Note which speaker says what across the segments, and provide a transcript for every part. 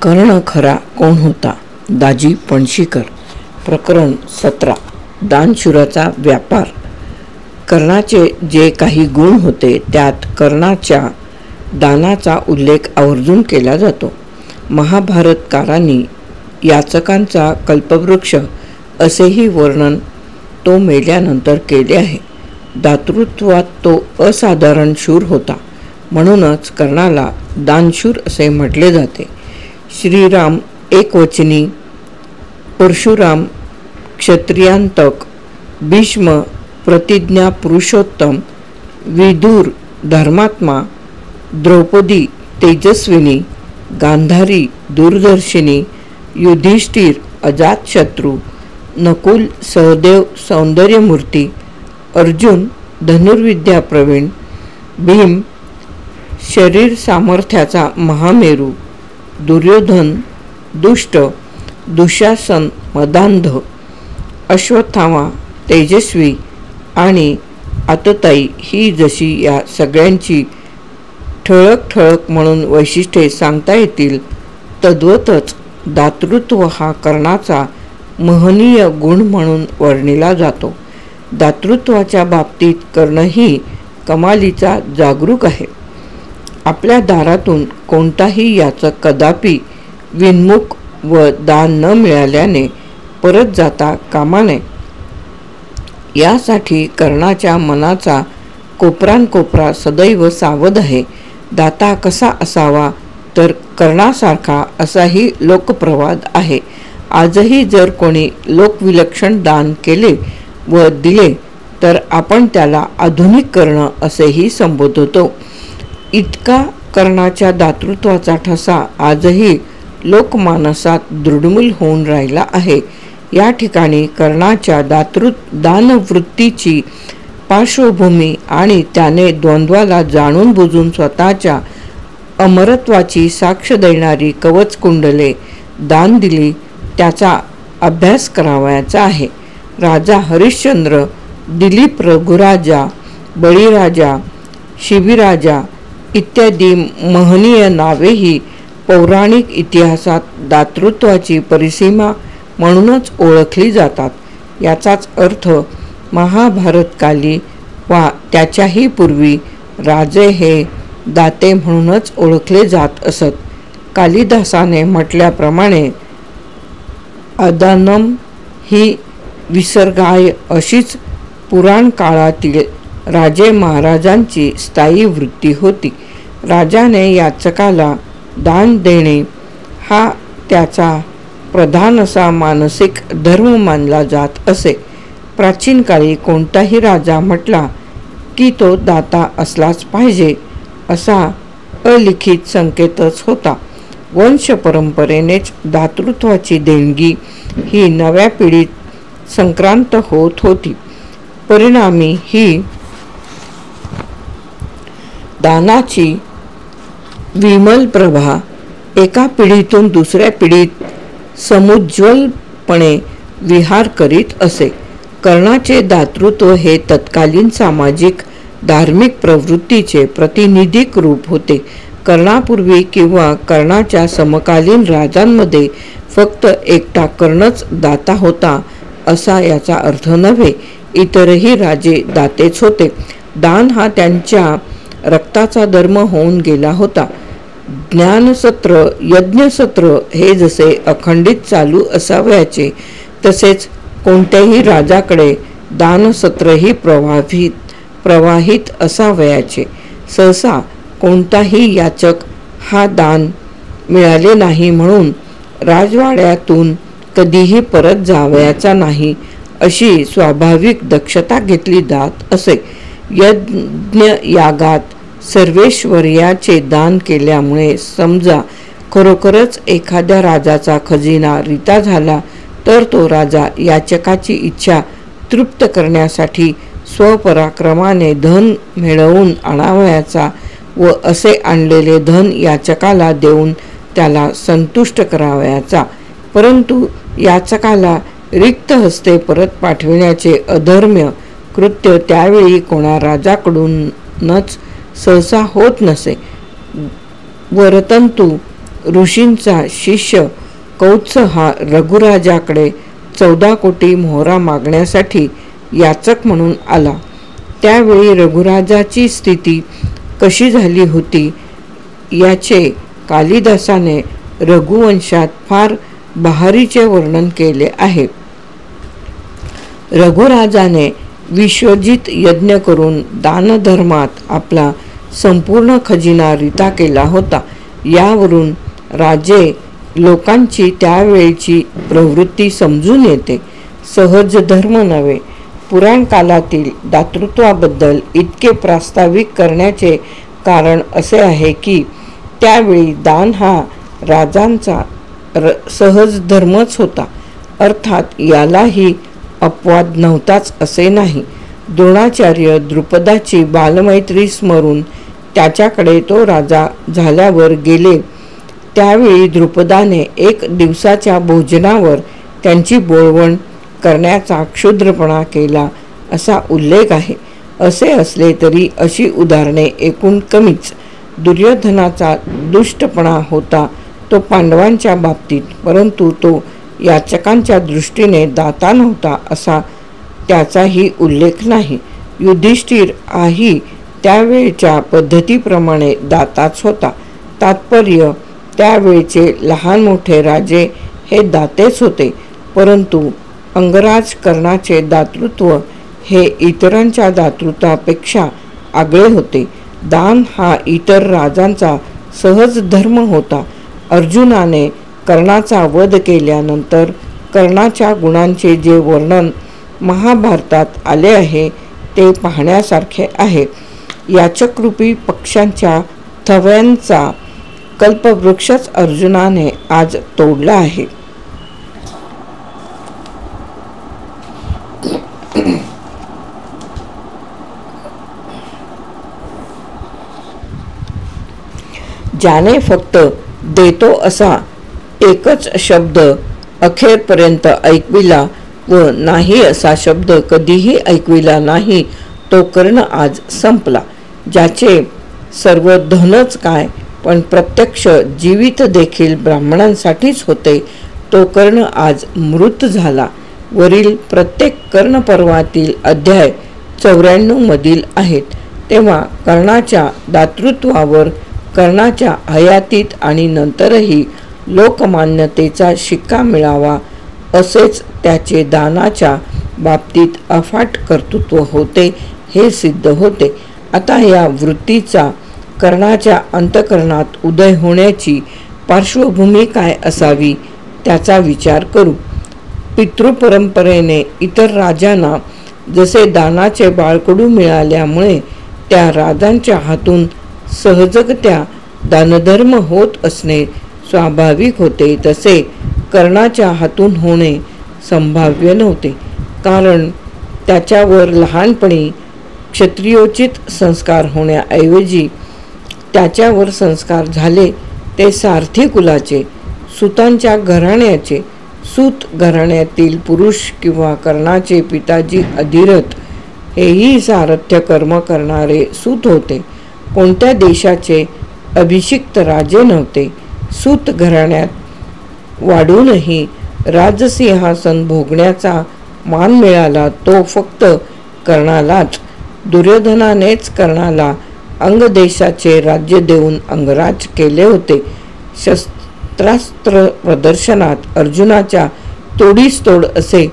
Speaker 1: कर्ण खरा कोण होता? दाजी पणशीकर. प्रकरण 17. दानशूराचा व्यापार. कर्णाचे जे काही गुण होते त्यात कर्णाच्या दानाचा उल्लेख आवर्जून केला जातो. महाभारतकारांनी याचकांचा कल्पवृक्ष असेही वर्णन तो मेल्यानंतर केले आहे. दातृत्वात तो असाधारण शूर होता, म्हणूनच कर्णाला दानशूर असे म्हटले जाते. श्रीराम एकवचनी, परशुराम क्षत्रियांतक, भीष्म प्रतिज्ञा पुरुषोत्तम, विदुर धर्मात्मा, द्रौपदी तेजस्विनी, गांधारी दूरदर्शिनी, युधिष्ठिर अजातशत्रू, नकुल सहदेव सौंदर्यमूर्ती, अर्जुन धनुर्विद्या प्रवीण, भीम शरीर सामर्थ्याचा महामेरू, दुर्योधन दुष्ट, दुःशासन मदांध, अश्वत्थामा तेजस्वी आणि आततायी ही जशी या सगळ्यांची ठळक म्हणून वैशिष्ट्ये सांगता येतील, तद्वतच दातृत्व हा कर्णाचा महनीय गुण म्हणून वर्णिला जातो. दातृत्वाच्या बाबतीत कर्णही कमालीचा जागरूक आहे. आपल्या दारातून कोणताही याचक कदापि विन्मुख व दान न मिळाल्याने परत जाता कामा नये. यासाठी कर्णाच्या मनाचा कोपरानकोपरा सदैव सावध आहे. दाता कसा असावा तर कर्णासारखा असाही लोकप्रवाद आहे. आजही जर कोणी लोकविलक्षण दान केले व दिले तर आपण त्याला आधुनिक कर्ण असेही संबोधतो. इतका कर्णाच्या दातृत्वाचा ठसा आजही लोकमानसात दृढमूल होऊन राहिला आहे. या ठिकाणी कर्णाच्या दानवृत्तीची पार्श्वभूमी आणि त्याने द्वंद्वाला जाणून बुजून स्वतःच्या अमरत्वाची साक्ष देणारी कवच कुंडले दान दिली त्याचा अभ्यास करावयाचा आहे. राजा हरिश्चंद्र, दिलीप रघुराजा, बळीराजा, शिबिराजा इत्यादी महनीय नावेही पौराणिक इतिहासात दातृत्वाची परिसीमा म्हणूनच ओळखली जातात. याचाच अर्थ महाभारतकाली वा त्याच्याही पूर्वी राजे हे दाते म्हणूनच ओळखले जात असत. कालिदासाने म्हटल्याप्रमाणे अदानम ही विसर्गाय अशीच पुराण काळातील राजे महाराजांची स्थायी वृत्ती होती. राजाने याचकाला दान देणे हा त्याचा प्रधान असा मानसिक धर्म मानला जात असे. प्राचीन काळी कोणताही राजा म्हटला की तो दाता असलाच पाहिजे असा अलिखित संकेतच होता. वंश परंपरेनेच दातृत्वाची देणगी ही नव्या पिढीत संक्रांत होत होती. परिणामी ही दानाची विमल प्रभा एका पिढीतून दुसऱ्या पिढीत समुज्ज्वलपणे विहार करीत असे. कर्णाचे दातृत्व हे तत्कालीन सामाजिक धार्मिक प्रवृत्तीचे प्रतिनिधिक रूप होते. कर्णापूर्वी किंवा कर्णाच्या समकालीन राजांमध्ये फक्त एकटा कर्णच दाता होता असा याचा अर्थ नव्हे. इतरही राजे दातेच होते. दान हा त्यांच्या रक्ताचा धर्म होऊन गेला होता. ज्ञानसत्र यज्ञसत्र हे जसे अखंडित चालू असावयाचे तसेच कोणत्याही राजाकडे दानसत्रही प्रवाहित असावयाचे. सहसा कोणताही याचक हा दान मिळाले नाही म्हणून राजवाड्यातून कधीही परत जावयाचा नाही अशी स्वाभाविक दक्षता घेतली जात असे. यज्ञ यागात सर्वेश्वर्याचे दान केल्यामुळे समजा खरोखरच एखाद्या राजाचा खजिना रिता झाला तर तो राजा याचकाची इच्छा तृप्त करण्यासाठी स्वपराक्रमाने धन मिळवून आणावयाचा व असे आणलेले धन याचकाला देऊन त्याला संतुष्ट करावयाचा. परंतु याचकाला रिक्त हस्ते परत पाठविण्याचे अधर्म्य कृत्य त्यावेळी कोणा राजाकडूनच सहसा होत नसे. वरतंतु ऋषींचा शिष्य कौत्स हा रघुराजाकडे 14 कोटी मोहरा मागण्यासाठी याचक म्हणून आला. त्यावेळी रघुराजाची स्थिती कशी झाली होती याचे कालिदासाने रघुवंशात फार बहारीचे वर्णन केले आहे. रघुराजाने विश्वजित यज्ञ करून दानधर्मात आपला संपूर्ण खजिना रिता केला होता. यावरून राजे लोकांची त्यावेळची प्रवृत्ती समजून येते. सहज धर्म नव्हे. पुराण कालातील दातृत्वाबद्दल इतके प्रास्ताविक करण्याचे कारण असे आहे की त्यावेळी दान हा राजांचा सहज धर्मच होता. अर्थात यालाही अपवाद नव्हताच असे नाही. द्रोणाचार्य द्रुपदाची बालमैत्री स्मरून त्याच्याकडे तो राजा झाल्यावर गेले. त्यावेळी द्रुपदाने 1 दिवसाच्या भोजनावर त्यांची बोळवण करण्याचा क्षुद्रपणा केला असा उल्लेख आहे. असे असले तरी अशी उदाहरणे एकूण कमीच. दुर्योधनाचा दुष्टपणा होता तो पांडवांच्या बाबतीत, परंतु तो याचकांच्या दृष्टीने दाता नव्हता असा त्याचाही उल्लेख नाही. युधिष्ठिर हाही त्यावेळच्या पद्धतीप्रमाणे दाताच होता. तात्पर्य त्यावेळचे लहान मोठे राजे हे दातेच होते, परंतु अंगराज कर्णाचे दातृत्व हे इतरांच्या दातृत्वापेक्षा आगळे होते. दान हा इतर राजांचा सहज धर्म होता. अर्जुनाने कर्णाचा वध केल्यानंतर कर्णाच्या गुणांचे जे वर्णन महाभारतात आले आहे ते पाहण्यासारखे आहे. याचकरूपी पक्षांच्या थव्यांचा कल्पवृक्षच अर्जुनाने आज तोडला आहे. ज्याने फक्त देतो असा एकच शब्द अखेरपर्यंत ऐकविला व नाही असा शब्द कधीही ऐकविला नाही तो कर्ण आज संपला. ज्याचे सर्व धनच काय पण प्रत्यक्ष जीवित देखील ब्राह्मणांसाठीच होते तो कर्ण आज मृत झाला. वरील प्रत्येक कर्णपर्वातील अध्याय 94 मधील आहेत. तेव्हा कर्णाच्या दातृत्वावर कर्णाच्या हयातीत आणि नंतरही लोकमान्यतेचा शिक्का मिळावा असेच त्याचे दानाच्या बाबतीत अफाट कर्तृत्व होते हे सिद्ध होते. आता या वृत्तीचा कर्णाच्या अंतःकरणात उदय होण्याची पार्श्वभूमी काय असावी त्याचा विचार करू. पितृपरंपरेने इतर राजांना जसे दानाचे बाळकडू मिळाल्यामुळे त्या राजांच्या हातून सहजगत्या दानधर्म होत असणे स्वाभाविक होते, तसे कर्णाच्या हातून होणे संभाव्य नव्हते. कारण त्याच्यावर लहानपणी क्षत्रियोचित संस्कार होण्याऐवजी त्याच्यावर संस्कार झाले ते सारथी कुलाचे, सुतांच्या घराण्याचे. सूत घराण्यातील पुरुष किंवा कर्णाचे पिताजी अधिरथ हेही सारथ्य कर्म करणारे सूत होते. कोणत्या देशाचे अभिषिक्त राजे नव्हते. सूत घराण्यात वाढूनही राजसिंहासन भोगण्याचा मान मिळाला तो फक्त कर्णालाच. दुर्योधनानेच कर्णाला अंगदेशाचे राज्य देऊन अंगराज केले होते. शस्त्रास्त्र प्रदर्शनात अर्जुनाच्या तोडीस तोड असे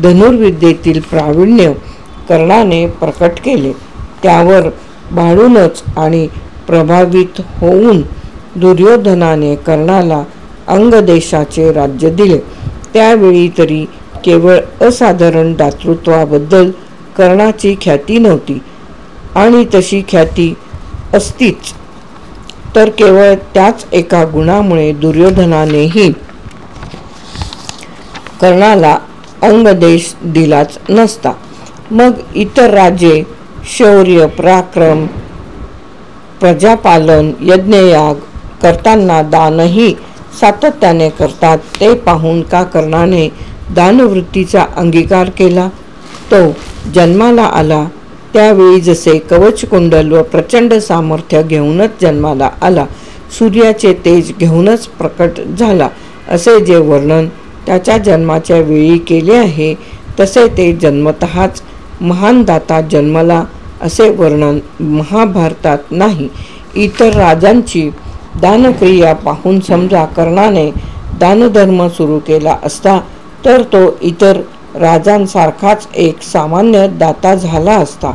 Speaker 1: धनुर्विद्येतील प्रावीण्य कर्णाने प्रकट केले. त्यावर भाळूनच आणि प्रभावित होऊन दुर्योधनाने कर्णाला अंगदेशाचे राज्य दिले. त्यावेळी तरी केवळ असाधारण दातृत्वाबद्दल कर्णाची ख्याती नव्हती, आणि तशी ख्याती असतीच तर केवळ त्याच एका गुणामुळे दुर्योधनानेही कर्णाला अंगदेश दिलाच नसता. मग इतर राजे शौर्य पराक्रम प्रजापालन यज्ञयाग करताना दानही सातत्याने करतात ते पाहून का कर्णाने दानवृत्तीचा अंगीकार केला? तो जन्माला आला त्यावेळी जसे कवचकुंडल व प्रचंड सामर्थ्य घेऊनच जन्माला आला. सूर्याचे तेज घेऊनच प्रकट झाला असे जे वर्णन त्याच्या जन्माच्या वेळी केले आहे, तसे ते जन्मतःच महान दाता जन्मला असे वर्णन महाभारतात नाही. इतर राजांची दानक्रिया पाहून समजा कर्णाने दानधर्म सुरू केला असता तर तो इतर राजांसारखाच एक सामान्य दाता झाला असता.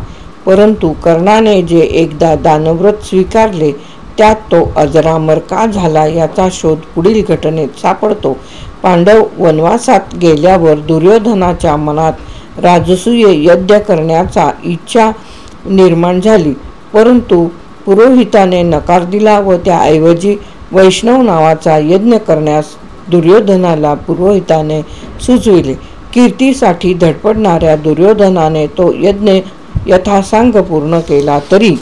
Speaker 1: परंतु कर्णाने जे एकदा दानव्रत स्वीकारले त्यात तो अजरामर का झाला याचा शोध पुढील घटनेत सापडतो. पांडव वनवासात गेल्यावर दुर्योधनाच्या मनात राजसूय यज्ञ करण्याचा इच्छा निर्माण झाली, परंतु पुरोहिताने नकार दिला व त्याऐवजी वैष्णव नावाचा यज्ञ करण्यास दुर्योधनाला पुरोहिताने सुचविले. कीर्तीसाठी धडपडणाऱ्या दुर्योधनाने तो यज्ञ यथासांग पूर्ण केला तरी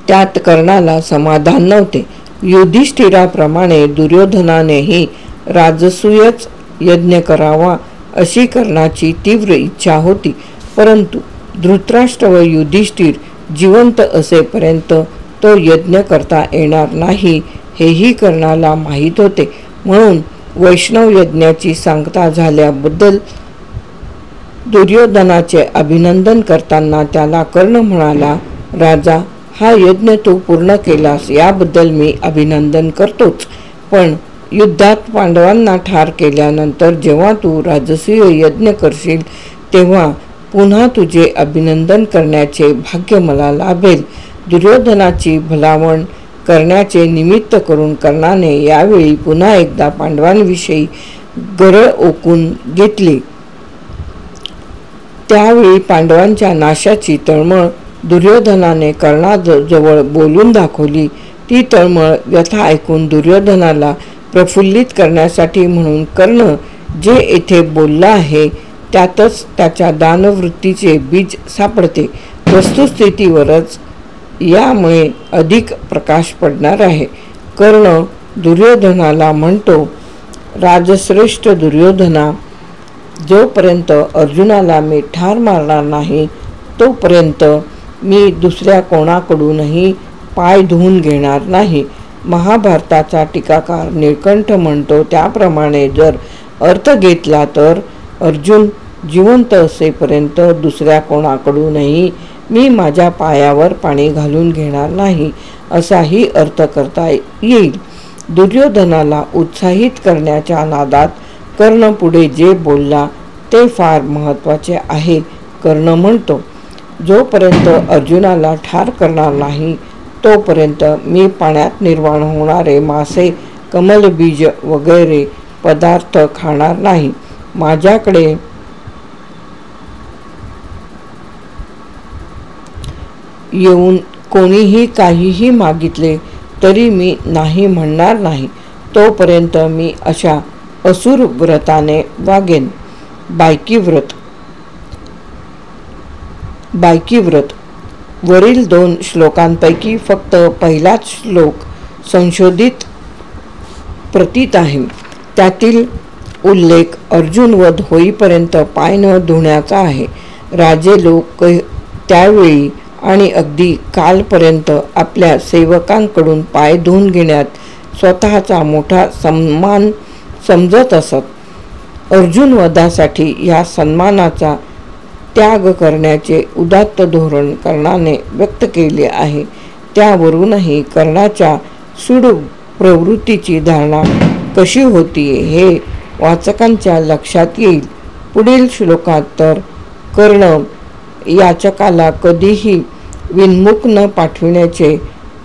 Speaker 1: त्यात कर्णाला समाधान नव्हते. युधिष्ठिराप्रमाणे दुर्योधनानेही राजसूयच यज्ञ करावा अशी कर्णाची तीव्र इच्छा होती, परंतु धृतराष्ट्र व युधिष्ठिर जिवंत असेपर्यंत तो यज्ञ करता येणार नाही हेही कर्णाला माहीत होते. म्हणून वैष्णव यज्ञाची सांगता झाल्याबद्दल दुर्योधनाचे अभिनंदन करताना त्याला कर्ण म्हणाला, राजा, हा यज्ञ तू पूर्ण केलास याबद्दल मी अभिनंदन करतोच, पण युद्धात पांडवांना ठार केल्यानंतर जेव्हा तू राजसूय यज्ञ करशील तेव्हा पुन्हा तुझे अभिनंदन करण्याचे भाग्य मला लाभेल. दुर्योधनाची भलावण करण्याचे निमित्त करून कर्णाने यावेळी पुन्हा एकदा पांडवांविषयी गरळ ओकून घेतली. त्यावेळी पांडवांच्या नाशाची तळमळ दुर्योधनाने कर्णाजवळ बोलून दाखवली. ती तळमळ व्यथा ऐकून दुर्योधनाला प्रफुल्लित करण्यासाठी म्हणून कर्ण जे येथे बोलला आहे त्यातच त्याच्या दानवृत्तीचे बीज सापडते. वस्तुस्थितीवरच यामुळे अधिक प्रकाश पडणार आहे. कर्ण दुर्योधनाला म्हणतो, राजश्रेष्ठ दुर्योधना, जोपर्यंत अर्जुनाला मी ठार मारणार नाही तोपर्यंत मी दुसऱ्या कोणाकडूनही पाय धुवून घेणार नाही. महाभारताचा टीकाकार निळकंठ म्हणतो त्याप्रमाणे जर अर्थ घेतला तर अर्जुन जिवंत असेपर्यंत दुसऱ्या कोणाकडूनही मी माझ्या पायावर पाणी घालून घेणार नाही असाही अर्थ करता येईल. दुर्योधनाला उत्साहित करण्याच्या नादात कर्ण पुढे जे बोलला ते फार महत्त्वाचे आहे. कर्ण म्हणतो, जोपर्यंत अर्जुनाला ठार करणार नाही तोपर्यंत मी पाण्यात निर्माण होणारे मासे, कमलबीज वगैरे पदार्थ खाणार नाही. माझ्याकडे येऊन कोणीही काहीही मागितले तरी मी नाही म्हणणार नाही. तोपर्यंत मी अशा असुर व्रताने वागेन. बायकी व्रत वरील 2 श्लोकांपैकी फक्त पहिलाच श्लोक संशोधित प्रतीत आहे. त्यातील उल्लेख अर्जुन वध होईपर्यंत पाय न धुण्याचा आहे. राजे लोक त्यावेळी आणि अगदी कालपर्यंत आपल्या सेवकांकडून पाय धुवून घेण्यात स्वतःचा मोठा सन्मान समजत असत. अर्जुन वधासाठी या सन्मानाचा त्याग करण्याचे उदात्त धोरण कर्णाने व्यक्त केले आहे. त्यावरूनही कर्णाच्या सूड प्रवृत्तीची धारणा कशी होती हे वाचकांच्या लक्षात येईल. पुढील श्लोकात तर कर्ण याचकाला कधीही विन्मुख न पाठविण्याचे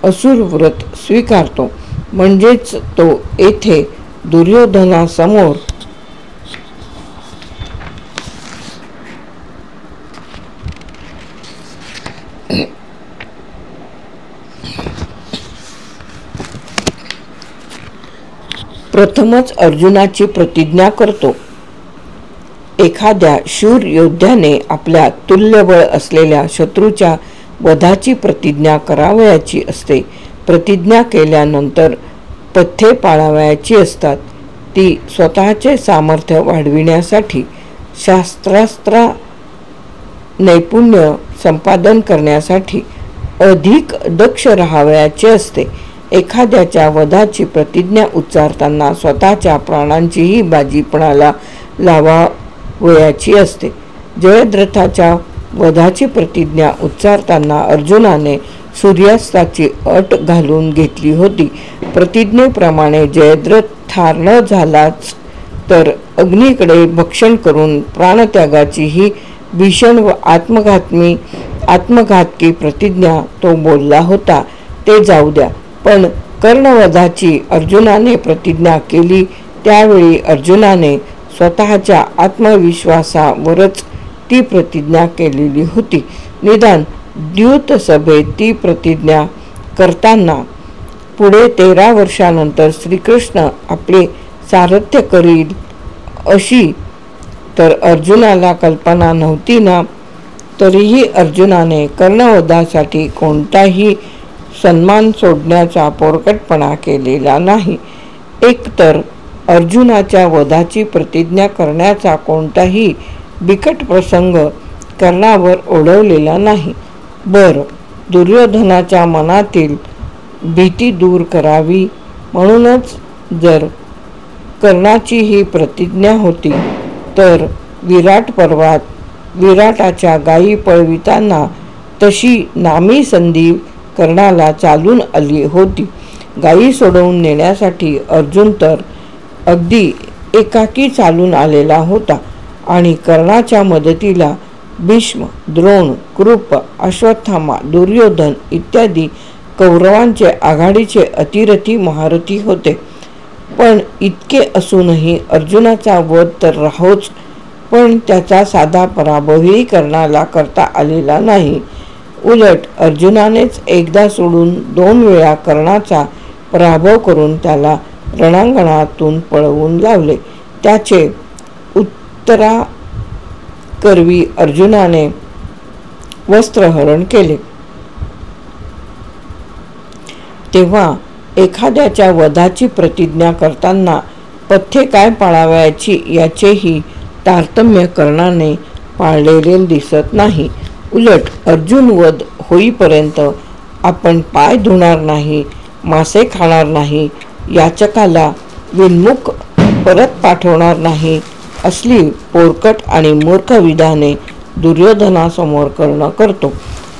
Speaker 1: असुर व्रत स्वीकारतो. म्हणजेच तो येथे दुर्योधनासमोर प्रथमच अर्जुनाची प्रतिज्ञा करतो. एखाद्या शूर योद्ध्याने आपल्या तुल्यबळ असलेल्या शत्रूच्या वधाची प्रतिज्ञा करावयाची असते. प्रतिज्ञा केल्यानंतर पथ्ये पाळावयाची असतात. ती स्वतःचे सामर्थ्य वाढविण्यासाठी, शास्त्रास्त्र नैपुण्य संपादन करण्यासाठी अधिक दक्ष राहावयाचे असते. एखाद्याच्या वधाची प्रतिज्ञा उच्चारताना स्वतःच्या प्राणांचीही बाजीपणाला लावावयाची असते. जयद्रथाच्या वधाची प्रतिज्ञा उच्चारताना अर्जुनाने सूर्यास्ताची अट घालून घेतली होती. प्रतिज्ञेप्रमाणे जयद्रथ ठार न झालाच तर अग्नीकडे भक्षण करून प्राणत्यागाची ही भीषण व आत्मघातकी प्रतिज्ञा तो बोलला होता ते जाऊ द्या, पण कर्णवधाची अर्जुनाने प्रतिज्ञा केली त्यावेळी अर्जुनाने स्वतःच्या आत्मविश्वासावरच ती प्रतिज्ञा केलेली होती. निदान द्यूत सभेत ती प्रतिज्ञा करताना पुढे 13 वर्षानंतर श्रीकृष्ण आपले सारथ्य करील अशी तर अर्जुनाला कल्पना नव्हती ना. तरीही अर्जुनाने कर्णवधासाठी कोणताही सन्मान सोडण्याचा पोरकटपणा केलेला नाही. एकतर अर्जुनाच्या वधाची प्रतिज्ञा करण्याचा कोणताही बिकट प्रसंग कर्णावर ओढवलेला नाही. दुर्योधनाच्या मनातील भीती दूर करावी म्हणूनच जर कर्णाची ही प्रतिज्ञा होती तर विराट पर्वात विराटाच्या गायी पळविताना तशी नामी संधी कर्णाला चालून आली होती. गायी सोडवून नेण्यासाठी अर्जुन तर अगदी एकाकी चालून आलेला होता आणि कर्णाच्या मदतीला भीष्म, द्रोण, कृप, अश्वत्थामा, दुर्योधन इत्यादी कौरवांचे आघाडीचे अतिरथी महारथी होते. पण इतके असूनही अर्जुनाचा वध तर राहोच, पण त्याचा साधा पराभवही कर्णाला करता आलेला नाही. उलट अर्जुनानेच एकदा सोडून 2 वेळा कर्णाचा पराभव करून त्याला रणांगणातून पळवून लावले. त्याचे उत्तराकरवी अर्जुनाने वस्त्रहरण केले. तेव्हा एखाद्याच्या वधाची प्रतिज्ञा करताना पथ्ये काय पाळावयाची याचेही तारतम्य कर्णाने पाळलेले दिसत नाही. उलट अर्जुन वध होईपर्यंत आपण पाय धुणार नाही, मासे खाणार नाही, याचकाला विन्मुख परत पाठवणार नाही असली पोरकट आणि मूर्ख विधाने दुर्योधनासमोर कर्ण करतो.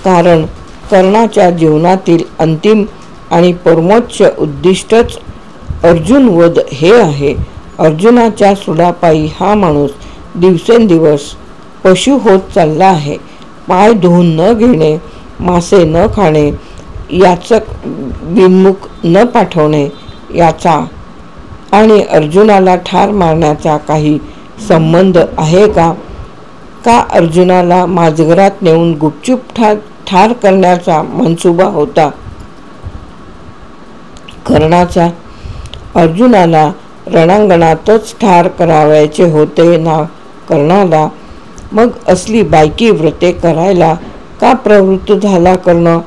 Speaker 1: कारण कर्णाच्या जीवनातील अंतिम आणि परमोच्च उद्दिष्टच अर्जुन वध हे आहे. अर्जुनाच्या सुडापायी हा माणूस दिवसेंदिवस पशु होत चालला आहे. पाय धुवून न घेणे, मासे न खाणे, याचक विन्मुख न पाठवणे याचा आणि अर्जुनाला ठार मारण्याचा काही संबंध आहे का? का अर्जुनाला माजघरात नेऊन गुपचूप ठार करण्याचा मनसुबा होता कर्णाचा? अर्जुनाला रणांगणातच ठार करावयाचे होते ना कर्णाला. मग असली बायकी व्रते करायला का प्रवृत्त झाला कर्ण?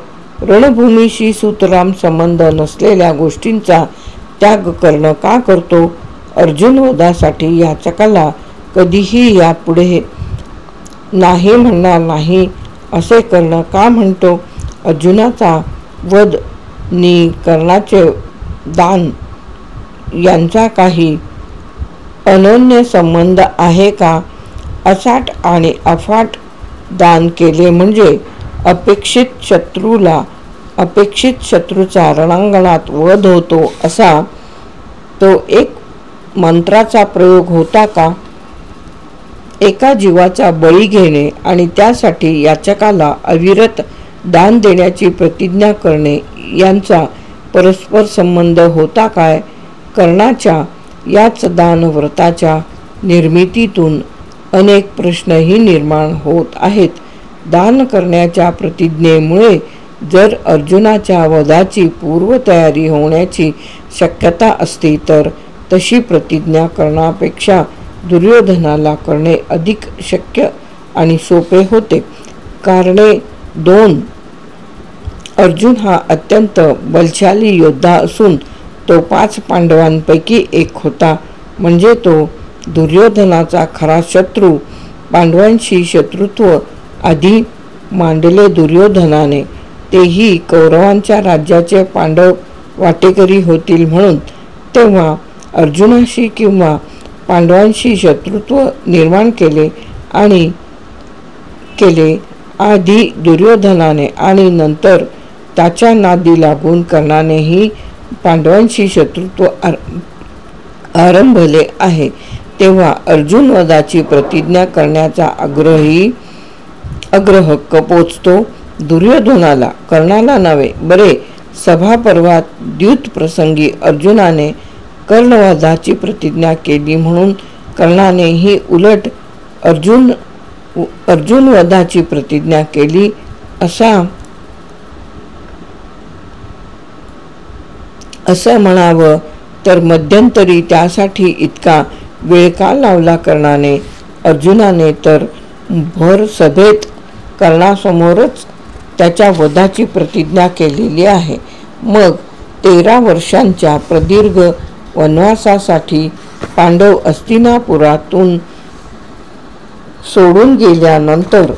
Speaker 1: रणभूमीशी सुतराम संबंध नसलेल्या गोष्टींचा त्याग कर्ण का करतो? अर्जुन वधासाठी याचकाला कधीही यापुढे नाही म्हणणार नाही असे कर्ण का म्हणतो? अर्जुनाचा वध नि कर्णाचे दान यांचा काही अनन्य संबंध आहे का? असाट आणि अफाट दान केले म्हणजे अपेक्षित शत्रूचा रणांगणात वध होतो असा तो एक मंत्राचा प्रयोग होता का? एका जीवाचा बळी घेणे आणि त्यासाठी याचकाला अविरत दान देण्याची प्रतिज्ञा करणे यांचा परस्पर संबंध होता काय? कर्णाच्या याच दान व्रताच्या निर्मितीतून अनेक प्रश्नही निर्माण होत आहेत. दान करण्याच्या प्रतिज्ञेमुळे जर अर्जुनाच्या वधाची पूर्वतयारी होण्याची शक्यता असती तर तशी प्रतिज्ञा करण्यापेक्षा दुर्योधनाला करणे अधिक शक्य आणि सोपे होते. कारणे 2. अर्जुन हा अत्यंत बलशाली योद्धा असून तो 5 पांडवांपैकी एक होता. म्हणजे तो दुर्योधनाचा खरा शत्रू. पांडवांशी शत्रुत्व आधी मांडले दुर्योधनाने, तेही कौरवांच्या राज्याचे पांडव वाटेकरी होतील म्हणून, तेव्हा अर्जुनाशी किंवा पांडवांशी शत्रुत्व निर्माण केले आधी दुर्योधनाने आणि नंतर त्याच्या नादी लागून कर्णानेही पांडवांशी शत्रुत्व आरंभले आहे. तेव्हा अर्जुन वधाची प्रतिज्ञा करण्याचा आग्रह पोचतो दुर्योधनाला, कर्णाला नव्हे. बरे, सभापर्वात द्यूत प्रसंगी अर्जुनाने कर्णवधाची प्रतिज्ञा केली म्हणून कर्णानेही उलट अर्जुन वधाची प्रतिज्ञा केली असं म्हणावं तर मध्यंतरी त्यासाठी इतका वेळ का लावला कर्णाने? अर्जुनाने तर भर सभेत कर्णासमोरच त्याच्या वधाची प्रतिज्ञा केलेली आहे. मग 13 वर्षांच्या प्रदीर्घ वनवासासाठी पांडव हस्तिनापुरातून सोडून गेल्यानंतर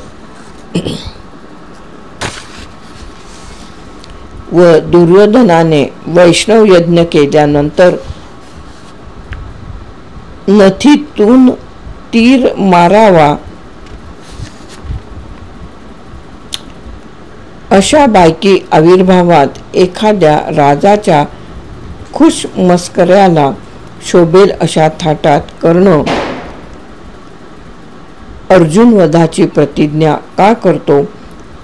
Speaker 1: व दुर्योधनाने वैष्णव यज्ञ केल्यानंतर नथीतून तीर मारावा अशा बायकी आविर्भावात एखाद्या राजाच्या खुशमस्कऱ्याला शोभेल अशा थाटात कर्ण अर्जुन वधाची प्रतिज्ञा का करतो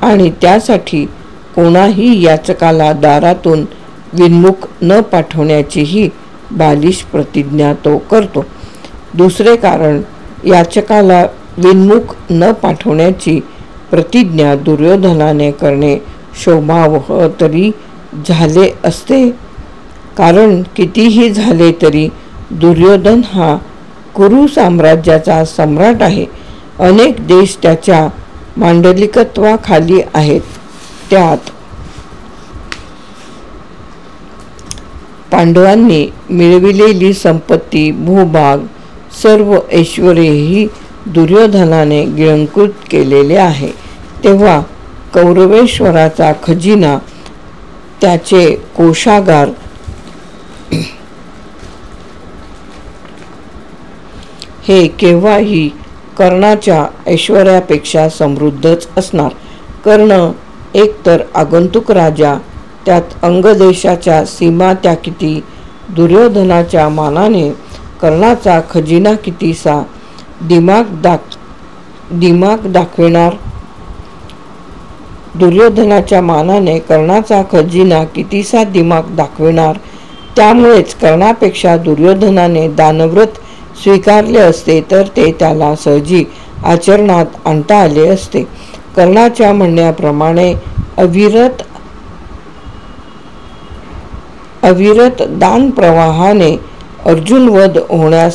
Speaker 1: आणि त्यासाठी कोणाही याचकाला दारातून विन्मुख न पाठवण्याचीही बालिश प्रतिज्ञा तो करतो? दुसरे कारण, याचकाला विन्मुख न पाठवण्याची प्रतिज्ञा दुर्योधनाने करणे शोभावह तरी झाले असते. कारण कितीही झाले तरी दुर्योधन हा कुरु साम्राज्याचा सम्राट आहे. अनेक देश त्याच्या मांडलिकत्वाखाली आहेत. त्यात पांडवांनी मिळविलेली संपत्ती, भूभाग, सर्व ऐश्वर्यही दुर्योधनाने गिळंकृत केलेले आहे. तेव्हा कौरवेश्वराचा खजिना, त्याचे कोशागार हे केव्हाही कर्णाच्या ऐश्वर्यापेक्षा समृद्धच असणार. कर्ण एकतर आगंतुक राजा, त्यात अंगदेशाच्या सीमा त्या किती, दुर्योधनाच्या मानाने कर्णाचा खजिना कितीसा दिमाग दाखविणार. दुर्योधनाच्या मानाने कर्णाचा खजिना कितीसा दिमाग दाखविणार. त्यामुळेच कर्णापेक्षा दुर्योधनाने दानव्रत स्वीकारले असते तर ते त्याला सहजी आचरणात आणता आले असते. कर्णाच्या म्हणण्याप्रमाणे अविरत दान प्रवाहाने अर्जुनवध होण्यास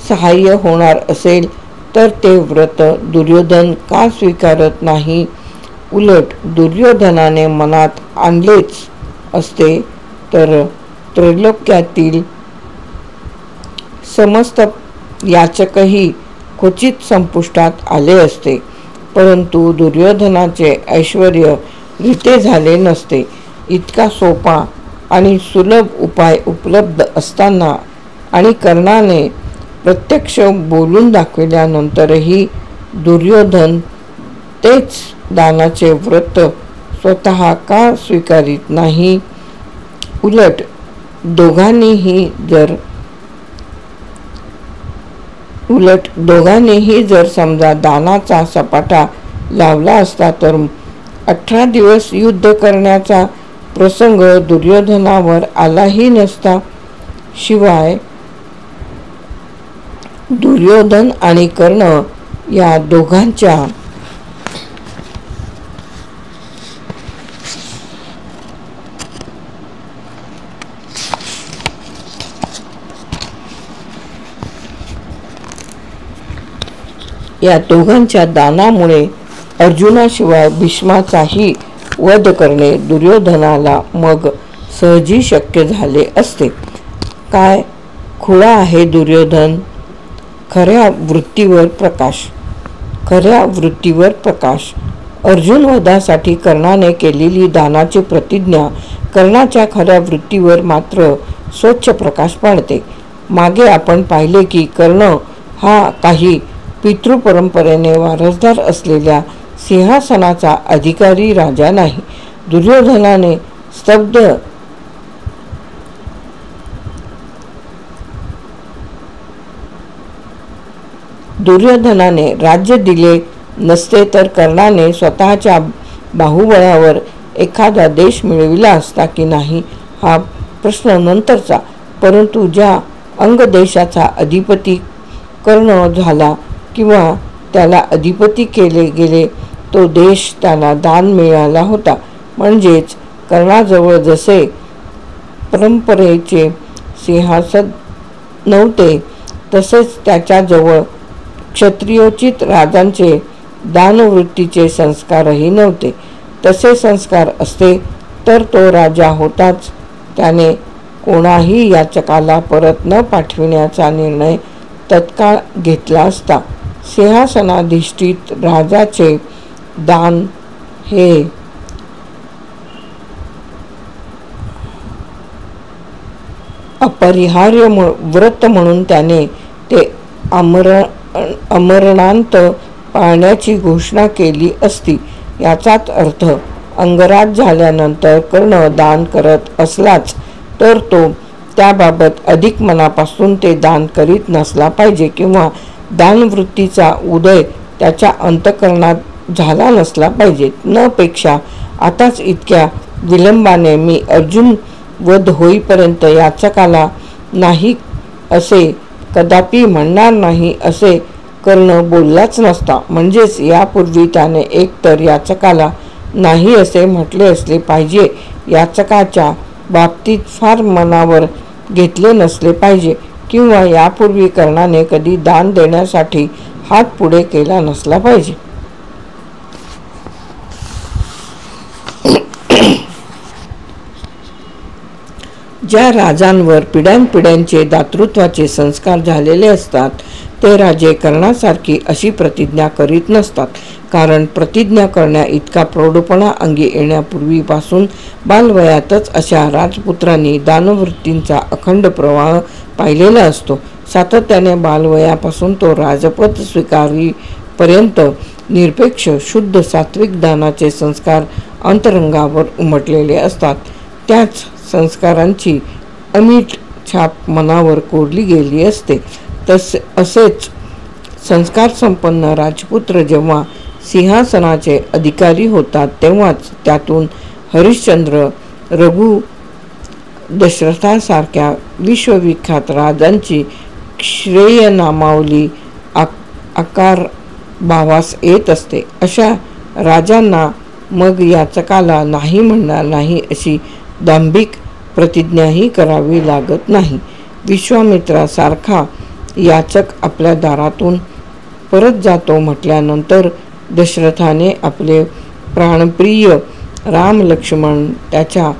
Speaker 1: सहाय्य होणार असेल तर ते व्रत दुर्योधन का स्वीकारत नाही? उलट दुर्योधनाने मनात आणलेच असते तर त्रैलोक्यातील समस्त याचकही क्वचित संपुष्टात आले असते. परंतु दुर्योधनाचे ऐश्वर्य रिते झाले नसते. इतका सोपा आणि सुलभ उपाय उपलब्ध असताना आणि कर्णाने प्रत्यक्ष बोलून दाखविल्यानंतरही दुर्योधन तेच दानाचे व्रत स्वतः का स्वीकारित नाही? उलट दोघांनीही जर समजा दानाचा सपाटा लावला असता तर 18 दिवस युद्ध करण्याचा प्रसंग दुर्योधनावर आलाही नसता. शिवाय दुर्योधन आणि कर्ण या दोघांच्या दानामुळे अर्जुनाशिवाय भीष्माचाही वध करणे दुर्योधनाला मग सहजी शक्य झाले असते. काय खुळा आहे दुर्योधन! खऱ्या वृत्तीवर प्रकाश. अर्जुन वधासाठी कर्णाने केलेली दानाची प्रतिज्ञा कर्णाच्या खऱ्या वृत्तीवर मात्र स्वच्छ प्रकाश पाडते. मागे आपण पाहिले की कर्ण हा काही पितृपरंपरेने वारसदार असलेल्या सिंहासनाचा अधिकारी राजा नाही. दुर्योधनाने राज्य दिले नसते तर कर्णाने स्वतःच्या बाहुबळावर एखादा देश मिळविला असता की नाही हा प्रश्न नंतरचा. परंतु ज्या अंगदेशाचा अधिपती कर्ण झाला किंवा त्याला अधिपती केले गेले तो देश त्याला दान मिळाला होता. म्हणजेच कर्णाजवळ जसे परंपरेचे सिंहासन नव्हते तसेच त्याच्याजवळ क्षत्रियोचित राजांचे दानवृत्तीचे संस्कारही नव्हते. तसे संस्कार असते तर तो राजा होताच त्याने कोणाही याचकाला परत न पाठविण्याचा निर्णय तत्काळ घेतला असता. सिंहासनाधिष्ठित राजाचे दान हे अपरिहार्य व्रत म्हणून त्याने ते अमरणांत पाळण्याची घोषणा केली असती. याचाच अर्थ अंगराज झाल्यानंतर कर्ण दान करत असलाच तर तो त्याबाबत अधिक मनापासून ते दान करीत नसला पाहिजे किंवा दानवृत्तीचा उदय त्याच्या अंतःकरणात झाला नसला पाहिजे. न पेक्षा आताच इतक्या विलंबाने मी अर्जुन वध होईपर्यंत याचकाला नाही असे कदापि म्हणणार नाही असे कर्ण बोललाच नसता. म्हणजेच यापूर्वी त्याने एकतर याचकाला नाही असे म्हटले असले पाहिजे, याचकाच्या बाबतीत फार मनावर घेतले नसले पाहिजे किंवा यापूर्वी कर्णाने कधी दान देण्यासाठी हात पुढे केला नसला पाहिजे. ज्या राजांवर पिढ्यानपिढ्यांचे दातृत्वाचे संस्कार झालेले असतात ते राजे कर्णासारखी अशी प्रतिज्ञा करीत नसतात. कारण प्रतिज्ञा करण्या इतका प्रौढपणा अंगी येण्यापूर्वीपासून बालवयातच अशा राजपुत्रांनी दानवृत्तींचा अखंड प्रवाह पाहिलेला असतो. सातत्याने बालवयापासून तो राजपद स्वीकारीपर्यंत निरपेक्ष शुद्ध सात्विक दानाचे संस्कार अंतरंगावर उमटलेले असतात. त्याच संस्कारांची अमीट छाप मनावर कोरली गेली असते. असेच संस्कार संपन्न राजपुत्र जेव्हा सिंहासनाचे अधिकारी होतात तेव्हाच त्यातून हरिश्चंद्र, रघु, दशरथासारख्या विश्वविख्यात राजांची श्रेयनामावली आकार भावास येत असते. अशा राजांना मग याचकाला नाही म्हणणार नाही अशी दांभिक प्रतिज्ञाही करावी लागत नाही. विश्वामित्रासारखा याचक आपल्या दारातून परत जातो म्हटल्यानंतर दशरथाने आपले प्राणप्रिय राम लक्ष्मण त्याच्या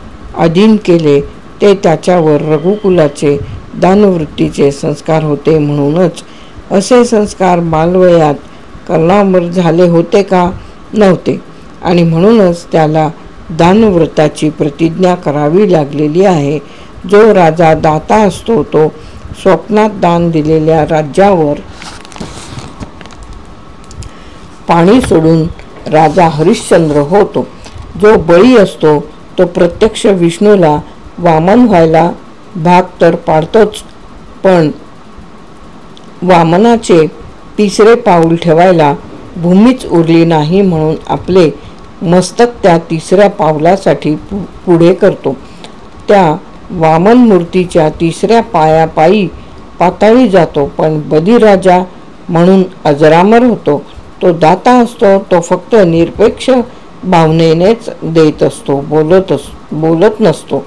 Speaker 1: अधीन केले ते त्याच्यावर रघुकुलाचे दानवृत्तीचे संस्कार होते. म्हणूनच असे संस्कार बालवयात कर्णावर झाले होते का? नव्हते. आणि म्हणूनच त्याला दानव्रताची प्रतिज्ञा करावी लागलेली आहे. जो राजा दाता असतो तो स्वप्नात दान दिलेल्या राज्यावर पाणी सोडून राजा हरिश्चंद्र होतो. जो बळी असतो तो प्रत्यक्ष विष्णूला वामन व्हायला भाग तर पाडतोच, पण वामनाचे तिसरे पाऊल ठेवायला भूमीच उरली नाही म्हणून आपले मस्तक त्या तिसऱ्या पावलासाठी पुढे करतो. त्या वामन मूर्तीच्या तिसऱ्या पायापायी पाताळी जातो, पण बलिराजा म्हणून अजरामर होतो. तो दाता असतो तो फक्त निरपेक्ष भावनेनेच देत असतो, बोलत नसतो.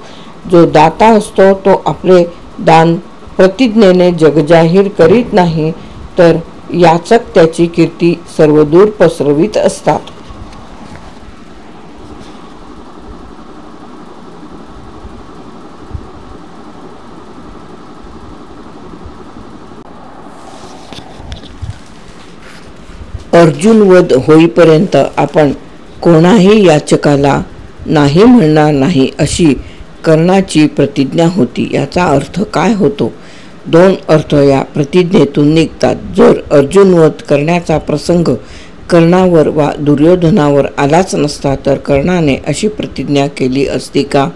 Speaker 1: जो दाता असतो तो आपले दान प्रतिज्ञेने जगजाहीर करीत नाही तर याचक त्याची कीर्ती सर्वदूर पसरवित असतात. अर्जुन वध होईपर्यंत आपण कोणाही याचकाला नाही म्हणणार नाही अशी कर्णाची प्रतिज्ञा होती. याचा अर्थ काय होतो? दोन अर्थ या प्रतिज्ञेतून निघतात. जर अर्जुनवध करण्याचा प्रसंग कर्णावर वा दुर्योधनावर आलाच नसता तर कर्णाने अशी प्रतिज्ञा केली असती का?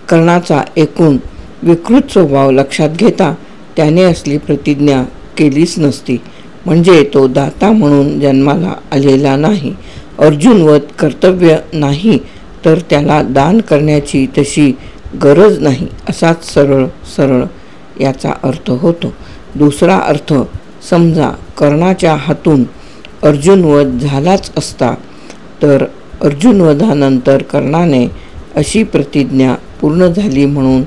Speaker 1: कर्णाचा एकूण विकृत स्वभाव लक्षात घेता त्याने असली प्रतिज्ञा केलीच नसती. म्हणजे तो दाता म्हणून जन्माला आलेला नाही. अर्जुनवध कर्तव्य नाही तर त्याला दान करण्याची तशी गरज नाही असाच सरळ सरळ याचा अर्थ होतो. दुसरा अर्थ, समजा कर्णाच्या हातून अर्जुनवध झालाच असता तर अर्जुनवधानंतर कर्णाने अशी प्रतिज्ञा पूर्ण झाली म्हणून